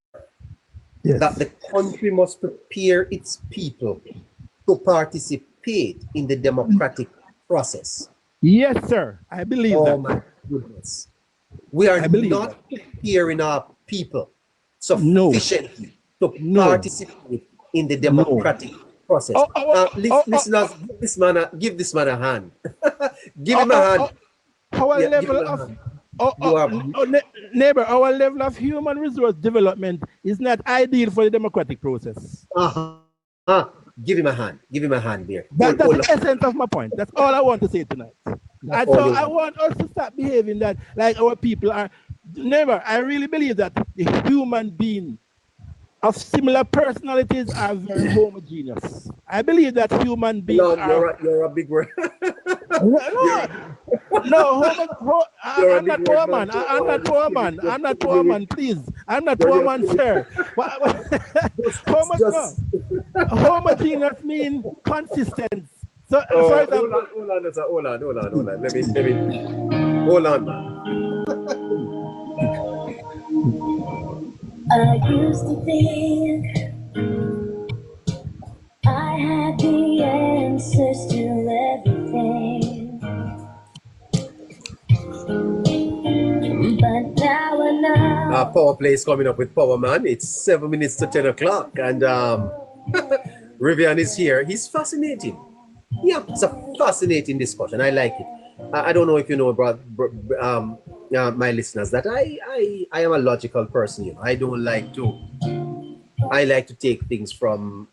Speaker 3: that the country must prepare its people to participate in the democratic process.
Speaker 8: Yes, sir. I believe that.
Speaker 3: Oh my goodness. We are not preparing our people sufficiently to participate in the democratic process. Listeners, give this man a hand. Give him a hand.
Speaker 8: Neighbor, our level of human resource development is not ideal for the democratic process.
Speaker 3: Give him a hand. Give him a hand there.
Speaker 8: That's the essence of my point. That's all I want to say tonight. And so I want us to start behaving that like our people are. Neighbor, I really believe that the human being of similar personalities are very homogeneous. I believe that human beings
Speaker 3: you're a big word. You're a
Speaker 8: I'm not
Speaker 3: big
Speaker 8: poor
Speaker 3: word
Speaker 8: man.
Speaker 3: man. So,
Speaker 8: I'm not poor man. I'm not poor man, please. I'm not poor man, sir.
Speaker 3: just
Speaker 8: Homogeneous mean consistent. So, for example,
Speaker 3: hold on, sir. Hold on. Let me hold on, man.
Speaker 9: I used to think I had the answers to everything, but now I know.
Speaker 3: Power play is coming up with Power Man. It's 7 minutes to 10 o'clock, and Rivian is here. He's fascinating. Yeah, it's a fascinating discussion. I like it. I don't know if you know about my listeners that I am a logical person. You know, I like to take things from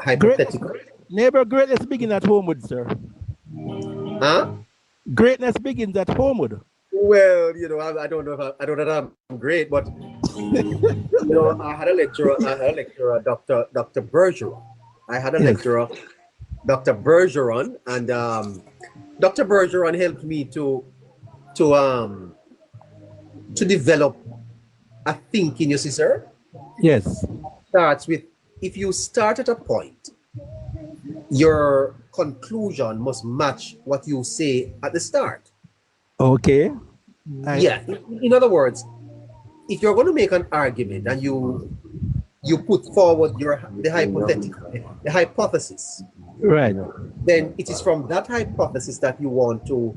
Speaker 3: hypothetical.
Speaker 8: Neighbor, greatness begins at homewood, sir.
Speaker 3: Huh?
Speaker 8: Greatness begins at homewood.
Speaker 3: Well, I don't know if I'm great, but I had a lecturer, Dr. Bergeron. I had a lecturer, Dr. Bergeron, and Dr. Bergeron helped me to develop a thinking, you see, sir?
Speaker 8: Yes.
Speaker 3: Starts with, if you start at a point, your conclusion must match what you say at the start.
Speaker 8: Okay.
Speaker 3: Yeah. In other words, if you're going to make an argument and you put forward the hypothesis,
Speaker 8: right,
Speaker 3: then it is from that hypothesis that you want to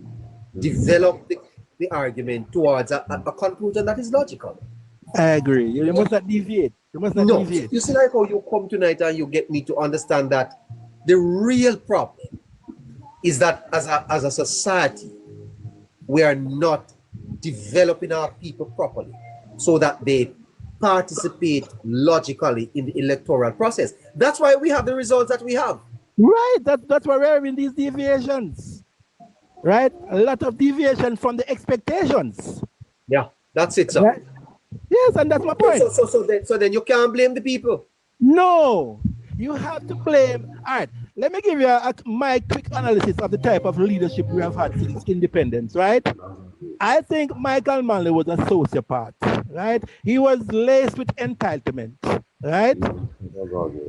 Speaker 3: develop the argument towards a conclusion that is logical.
Speaker 8: I agree. You must not deviate.
Speaker 3: You see, like how you come tonight and you get me to understand that the real problem is that as a society, we are not developing our people properly so that they participate logically in the electoral process. That's why we have the results that we have.
Speaker 8: Right. That's why we're having these deviations. Right? A lot of deviation from the expectations.
Speaker 3: Yeah, that's it, sir.
Speaker 8: Right? Yes, and that's my point.
Speaker 3: So then you can't blame the people.
Speaker 8: No, you have to blame. All right, let me give you my quick analysis of the type of leadership we have had since independence, right? I think Michael Manley was a sociopath, right? He was laced with entitlement, right?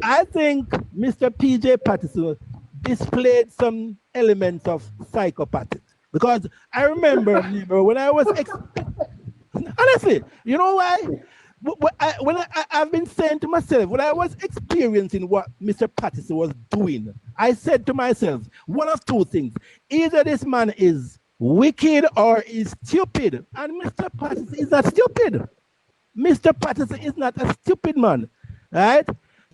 Speaker 8: I think Mr. PJ Patterson displayed some elements of psychopathy, because I remember when I was honestly, you know why? I've been saying to myself, when I was experiencing what Mr. Patterson was doing, I said to myself, one of two things: either this man is wicked or is stupid. And Mr. Patterson is not stupid. Mr. Patterson is not a stupid man, right?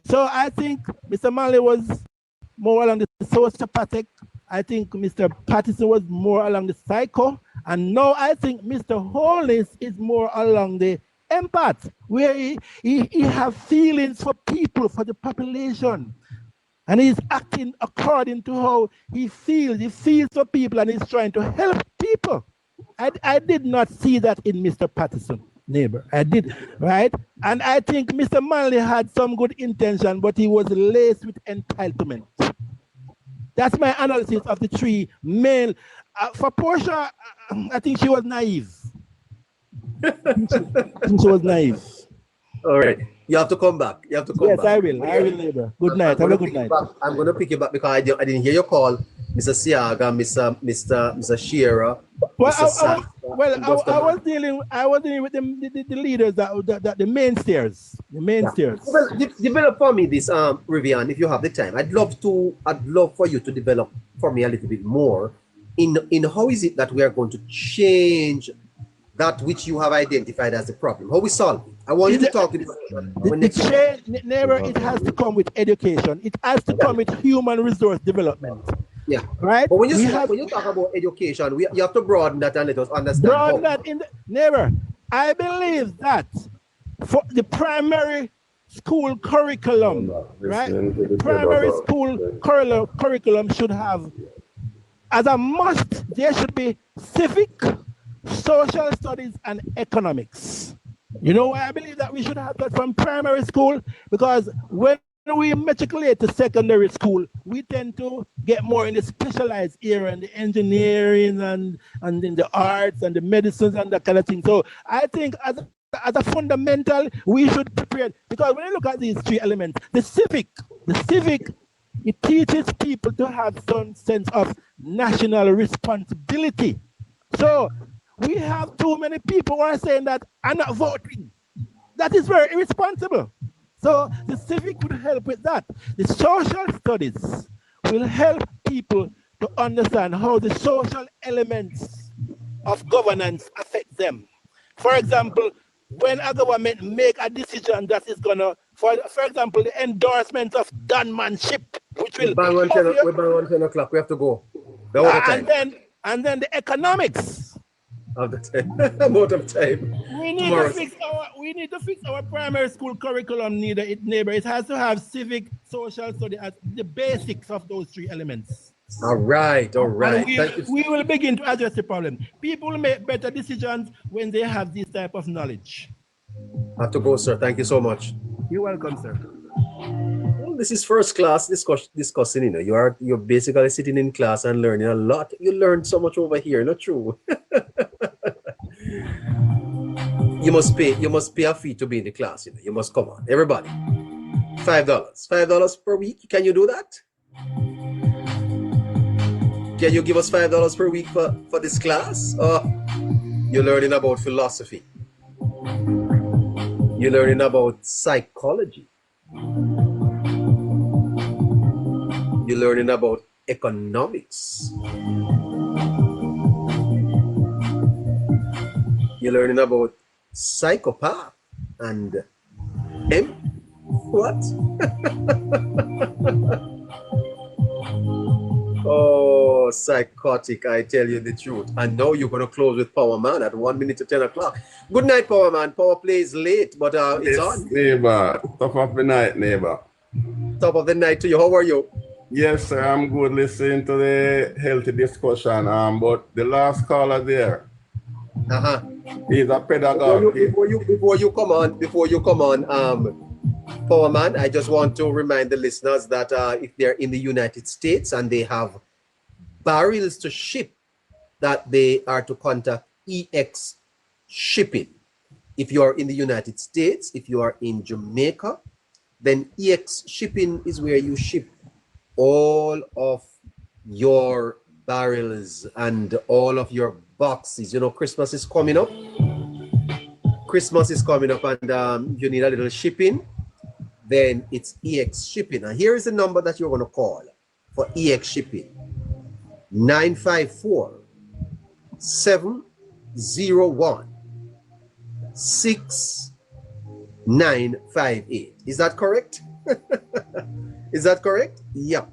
Speaker 8: So I think Mr. Manley was more along the sociopathic. I think Mr. Patterson was more along the psycho. And now I think Mr. Holness is more along the empath, where he have feelings for people, for the population. And he's acting according to how he feels. He feels for people and he's trying to help people. I did not see that in Mr. Patterson, neighbor. I did, right? And I think Mr. Manley had some good intention, but he was laced with entitlement. That's my analysis of the three male. For Portia, I think she was naive. She was naive.
Speaker 3: All right. You have to come back. Yes, back.
Speaker 8: I will, neighbor. Good night. Have a good night.
Speaker 3: I'm going to pick you back because I didn't hear your call, Mr. Siaga, Mr. Shearer.
Speaker 8: Well, I was dealing with the leaders that the mainstays. The mainstays.
Speaker 3: Yeah. Well, develop for me this, Rivian, if you have the time. I'd love for you to develop for me a little bit more in how is it that we are going to change that which you have identified as the problem. How we solve it. I want you to talk about it.
Speaker 8: Neighbor, it has to come with education. It has to come with human resource development.
Speaker 3: Yeah.
Speaker 8: Right?
Speaker 3: But when you talk about education, you have to broaden that and let us understand.
Speaker 8: Broaden that in the neighbor. I believe that for the primary school curriculum, right? The primary school curriculum should have, as a must, there should be civic, social studies, and economics. You know why I believe that we should have that from primary school? Because when we matriculate to secondary school, we tend to get more in the specialized area, in the engineering and in the arts and the medicines and that kind of thing. So I think as a fundamental, we should prepare, because when you look at these three elements, the civic, it teaches people to have some sense of national responsibility. So we have too many people who are saying that I'm not voting. That is very irresponsible. So the civic would help with that. The social studies will help people to understand how the social elements of governance affect them. For example, when a government make a decision that is gonna, for example, the endorsement of gunmanship, which will
Speaker 3: we're bang on 10 o'clock. We have to go.
Speaker 8: And then the economics
Speaker 3: of the time. Amount of time.
Speaker 8: We need to fix our primary school curriculum neighbor. It has to have civic, social study as the basics of those three elements.
Speaker 3: All right.
Speaker 8: We will begin to address the problem. People make better decisions when they have this type of knowledge.
Speaker 3: I have to go, sir. Thank you so much.
Speaker 8: You're welcome, sir.
Speaker 3: Well, this is first class discussing. You know, you're basically sitting in class and learning a lot. You learn so much over here. Not true. You must pay a fee to be in the class. You know, you must come on, everybody. $5 per week. Can you do that? Can you give us $5 per week for this class? You're learning about philosophy. You're learning about psychology. You're learning about economics. You're learning about psychopath and what? Oh, psychotic, I tell you the truth. And now you're going to close with Power Man at 1 minute to 10 o'clock. Good night, Power Man. Power play is late, but it's on.
Speaker 10: Neighbor, top of the night, neighbor.
Speaker 3: Top of the night to you. How are you?
Speaker 10: Yes, sir, I'm good listening to the healthy discussion. But the last caller there, he's a pedagogue.
Speaker 3: Before you come on, Power Man, I just want to remind the listeners that if they're in the United States and they have barrels to ship, that they are to contact EX Shipping. If you are in the United States, if you are in Jamaica, then EX Shipping is where you ship all of your barrels and all of your boxes. You know, Christmas is coming up. And you need a little shipping, then it's EX Shipping. And here is the number that you're going to call for EX Shipping. 954-701-6958. Is that correct? Is that correct? Yeah.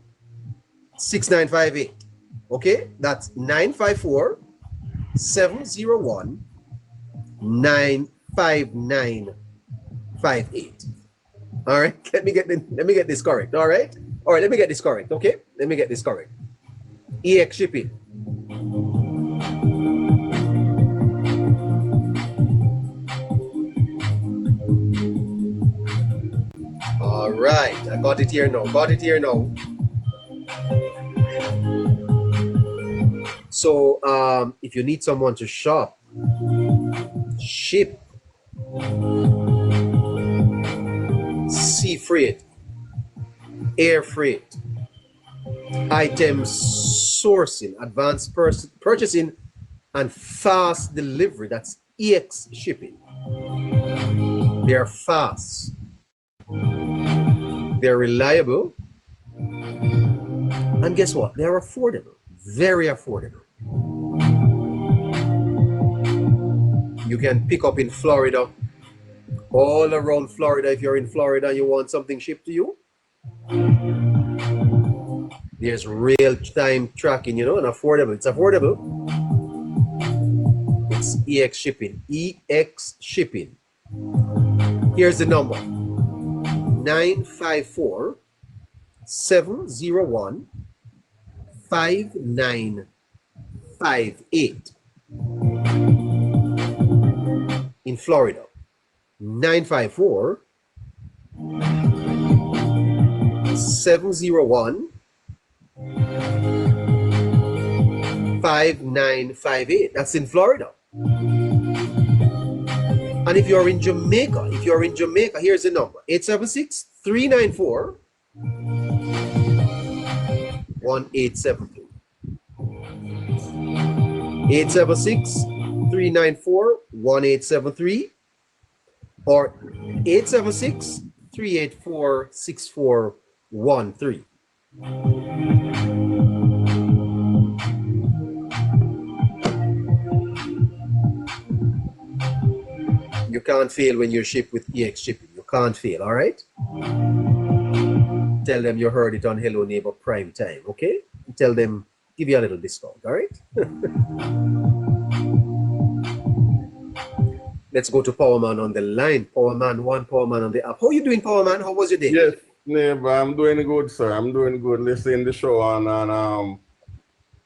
Speaker 3: 6958. Okay, that's 954-701-95958. All right, let me get this correct. All right, let me get this correct. Okay, let me get this correct. EX Shipping. All right, I got it here now. So if you need someone to ship, sea freight, air freight, items sourcing, advanced purchasing, and fast delivery, that's EX Shipping. They're fast, they're reliable, and guess what? They're affordable, very affordable. You can pick up in Florida, all around Florida. If you're in Florida and you want something shipped to you, there's real-time tracking, you know, and affordable. It's affordable. It's EX Shipping. EX Shipping. Here's the number. 954-701-5958. In Florida. 954 701 5958. That's in Florida. And if you're in Jamaica, here's the number: 876-394-1873. 876-394-1873 or 876-384-6413. You can't fail when you ship with EX Shipping. You can't fail, all right? Tell them you heard it on Hello Neighbor Primetime, okay? Tell them, give you a little discount, all right? Let's go to Powerman on the line. Powerman 1, Powerman on the app. How you doing, Powerman? How was your day?
Speaker 10: Yes, neighbor, I'm doing good, sir. I'm doing good. Listening to the show and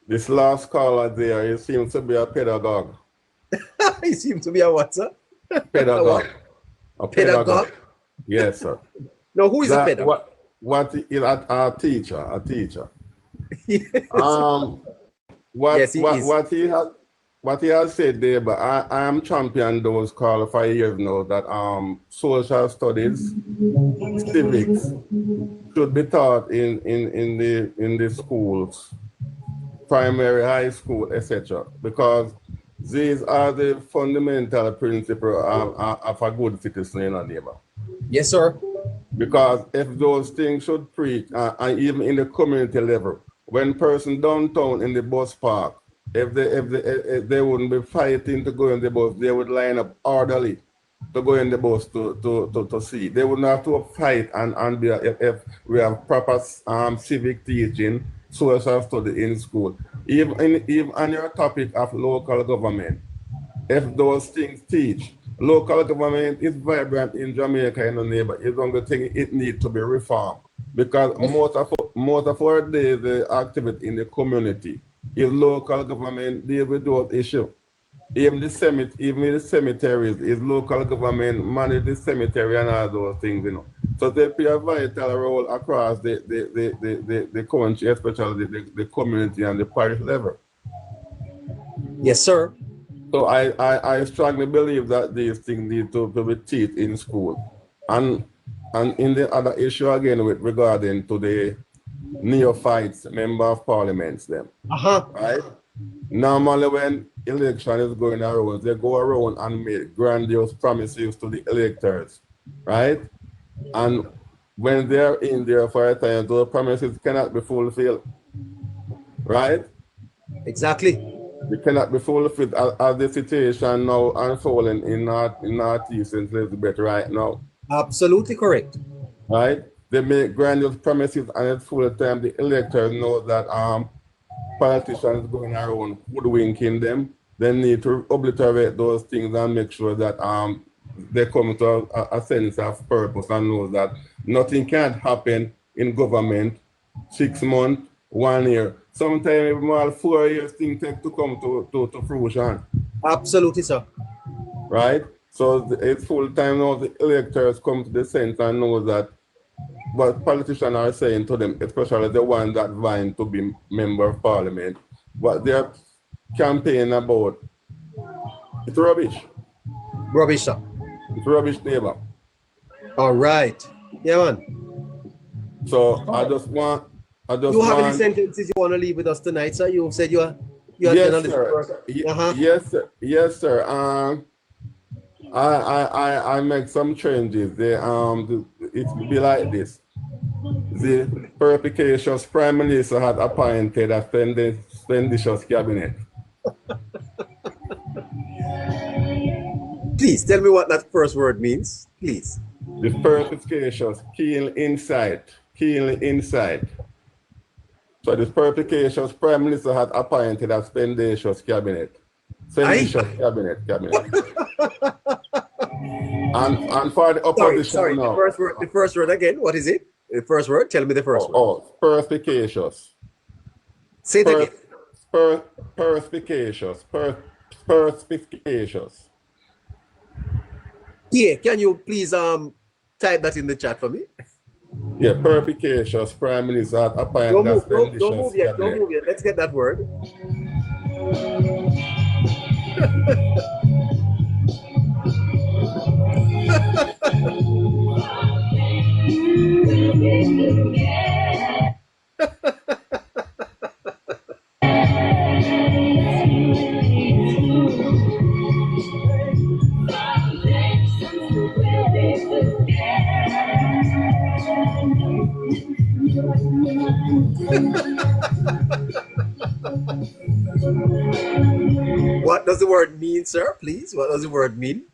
Speaker 10: this last caller there, he seems to be a pedagogue.
Speaker 3: He seems to be a what, sir?
Speaker 10: Pedagogue.
Speaker 3: A pedagogue?
Speaker 10: Yes, sir.
Speaker 3: No, who is a pedagogue?
Speaker 10: What is a teacher? A teacher.
Speaker 3: Yes.
Speaker 10: What he has said there, but I am champion those call 5 years now that social studies, civics should be taught in the schools, primary, high school, etc. Because these are the fundamental principles of a good citizen in a neighbor.
Speaker 3: Yes, sir. Because
Speaker 10: if those things should preach, and even in the community level, when person downtown in the bus park, if they wouldn't be fighting to go in the bus, they would line up orderly to go in the bus to see. They would not have to fight and be if we have proper civic teaching, social study in school. Even on your topic of local government, if those things teach, local government is vibrant in Jamaica and the neighbor. It's the only thing it needs to be reformed. Because most of our days, the activity in the community is local government deal with those issues. Even the cemeteries is local government manage the cemetery and all those things, you know. So they play a vital role across the country, especially the community and the parish level.
Speaker 3: Yes, sir.
Speaker 10: So I strongly believe that these things need to be taught in school. And in the other issue again with regarding to the neophytes, member of parliaments them. Right? Normally when election is going around, they go around and make grandiose promises to the electors, right? And when they're in there for a time, those promises cannot be fulfilled, right?
Speaker 3: Exactly.
Speaker 10: They cannot be fulfilled as the situation now unfolding in Northeast St. Elizabeth right now.
Speaker 3: Absolutely correct.
Speaker 10: Right? They make grandiose promises and at full time the electors know that politicians going around hoodwinking them. They need to obliterate those things and make sure that they come to a sense of purpose and know that nothing can happen in government 6 months, 1 year. Sometimes even more 4 years things take to come to fruition.
Speaker 3: Absolutely, sir.
Speaker 10: Right? So it's full time now the electors come to the sense and know that what politicians are saying to them, especially the ones that vying to be member of parliament, what they're campaigning about, it's rubbish.
Speaker 3: Rubbish, sir.
Speaker 10: It's rubbish, neighbor.
Speaker 3: All right. Yeah, man.
Speaker 10: So I just want.
Speaker 3: You have any sentences you want to leave with us tonight, sir? You said you are.
Speaker 10: Yes, sir. Yes, sir. Yes, sir. I make some changes. It be like this. The perspicacious Prime Minister had appointed a spendicious cabinet.
Speaker 3: Please tell me what that first word means, please.
Speaker 10: The perspicacious, keen insight. So the perspicacious Prime Minister had appointed a spendicious cabinet. Cabinet. and for the opposition
Speaker 3: sorry,
Speaker 10: now.
Speaker 3: The first word again, what is it? The first word, tell me the first word.
Speaker 10: Perspicacious.
Speaker 3: Say it again.
Speaker 10: Perspicacious.
Speaker 3: Yeah, can you please type that in the chat for me?
Speaker 10: Yeah, perspicacious Prime Minister appointed
Speaker 3: Don't
Speaker 10: as
Speaker 3: move, don't
Speaker 10: expeditious
Speaker 3: move yet, don't
Speaker 10: cabinet.
Speaker 3: move yet. Let's get that word. What does the word mean, sir? Please, what does the word mean?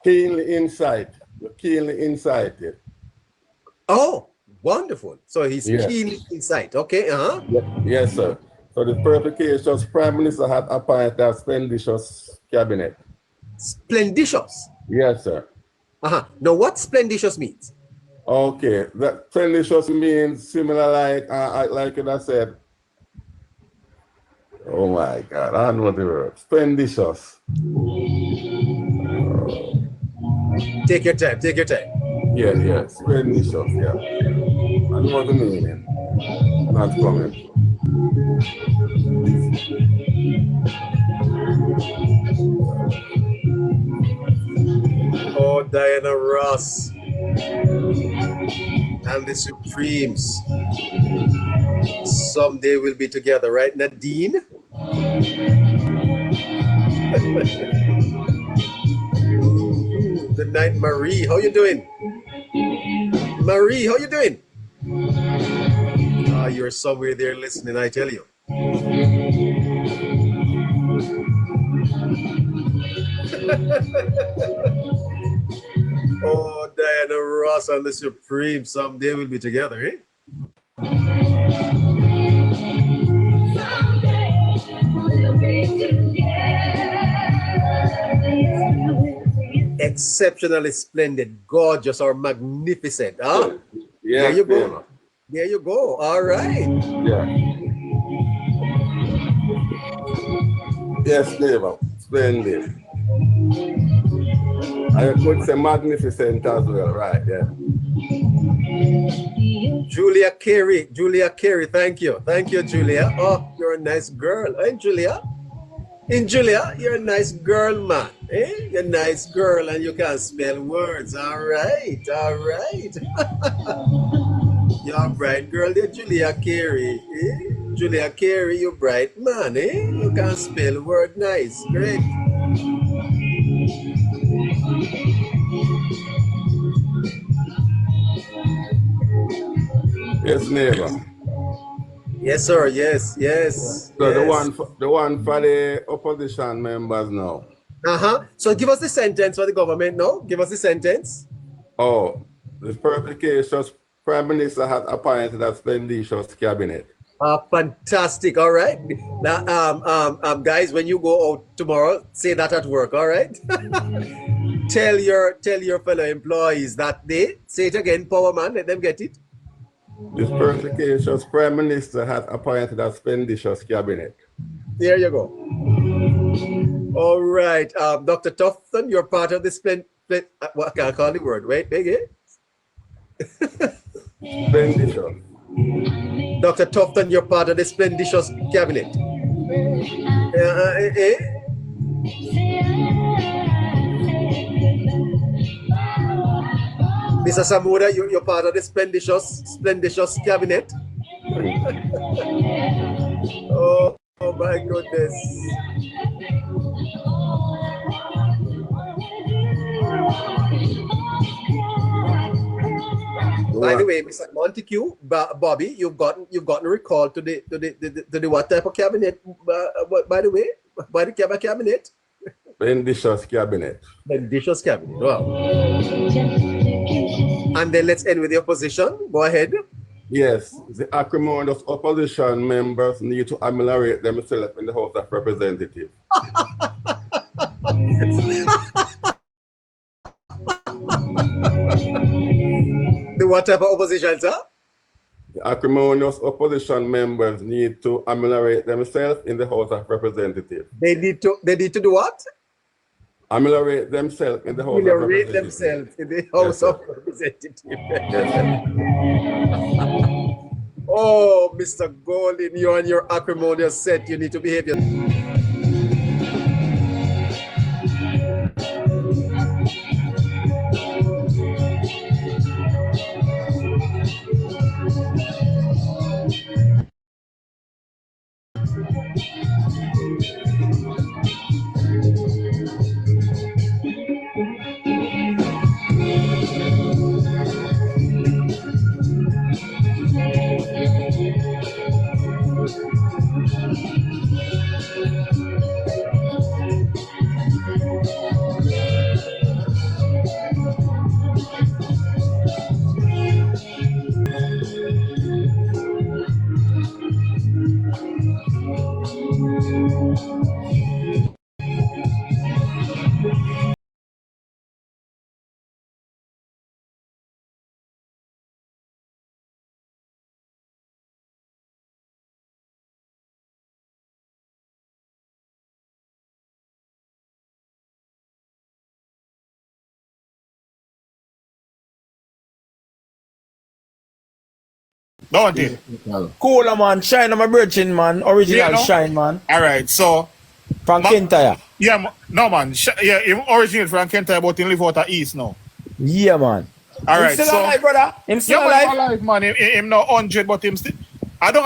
Speaker 10: Keenly insight. Keenly incited.
Speaker 3: Oh, wonderful. So he's
Speaker 10: Yeah.
Speaker 3: keenly in sight. Okay,
Speaker 10: Yes, sir. So the perspicacious Prime Minister had appointed as expeditious cabinet.
Speaker 3: Splendicious.
Speaker 10: Yes, sir.
Speaker 3: Now, what splendicious means?
Speaker 10: Okay, that expeditious means similar like I said. Oh my God, I don't know the word. Expeditious.
Speaker 3: Take your time, take your time.
Speaker 10: Yeah, expeditious, yeah. I know what the meaning. Not coming.
Speaker 3: Oh, Diana Ross and the Supremes. Someday we'll be together, right, Nadine? Good night, Marie. How you doing? Marie, how you doing? You're somewhere there listening, I tell you. Oh, Diana Ross and the Supreme. Someday we'll be together, eh? Exceptionally splendid, gorgeous, or magnificent. Huh?
Speaker 10: Yeah,
Speaker 3: there you go.
Speaker 10: yeah.
Speaker 3: There you go. All right.
Speaker 10: Yeah. Yes, neighbor. Splendid. I could say magnificent as well, right? Yeah.
Speaker 3: Julia Carey, thank you. Thank you, Julia. Oh, you're a nice girl. Hey, Julia. And Julia, you're a nice girl, man. Eh? You're a nice girl and you can spell words. All right. All right. You're a bright girl there, Julia Carey. Eh? Julia Carey, you're bright, man. Eh? You can spell word nice. Great.
Speaker 10: Yes, neighbor.
Speaker 3: Yes, sir. Yes, yes.
Speaker 10: So
Speaker 3: yes.
Speaker 10: the one for the opposition members now.
Speaker 3: So give us the sentence for the government now. Give us the sentence.
Speaker 10: Oh, the perspicacious Prime Minister has appointed a expeditious cabinet.
Speaker 3: Fantastic. All right. Now, guys, when you go out tomorrow, say that at work. All right. tell your fellow employees that they say it again. Power man, let them get it.
Speaker 10: This perspicacious Prime Minister has appointed a expeditious cabinet.
Speaker 3: There you go. All right. Dr. Tufton, you're part of the what can I call the word? Wait, again.
Speaker 10: Expeditious.
Speaker 3: Dr. Tufton, you're part of the splendicious cabinet. Mr. Samura, you're part of the splendicious cabinet. oh my goodness. By the way, Mr. Montague, Bobby, you've gotten recalled to the what type of cabinet? By the way, by the cabinet.
Speaker 10: Expeditious cabinet.
Speaker 3: Expeditious cabinet. Wow. And then let's end with the opposition. Go ahead.
Speaker 10: Yes, the acrimonious opposition members need to ameliorate themselves in the House of Representatives.
Speaker 3: The what type of opposition, sir?
Speaker 10: The acrimonious opposition members need to ameliorate themselves in the House of Representatives.
Speaker 3: They need to do what?
Speaker 10: ameliorate themselves in the House of
Speaker 3: Ameliorate
Speaker 10: Representatives.
Speaker 3: themselves in the House
Speaker 10: sir.
Speaker 3: of Representatives.
Speaker 10: Yes, sir.
Speaker 3: Oh, Mr. Golden, you're on your acrimonious set. You need to behave yourself.
Speaker 11: Don't it?
Speaker 4: Cooler, man. Shine, I'm a virgin, man. Original
Speaker 11: Yeah, no?
Speaker 4: Shine, man.
Speaker 11: All right, so
Speaker 4: From Kentire.
Speaker 11: yeah, no man, yeah, he originated from Kentire, but he live out of East now.
Speaker 4: Yeah, man.
Speaker 11: All
Speaker 4: Him
Speaker 11: right,
Speaker 4: still
Speaker 11: so
Speaker 4: alive, brother. Him still
Speaker 11: yeah,
Speaker 4: alive.
Speaker 11: man, alive, man. Him now 100, but him still. I don't.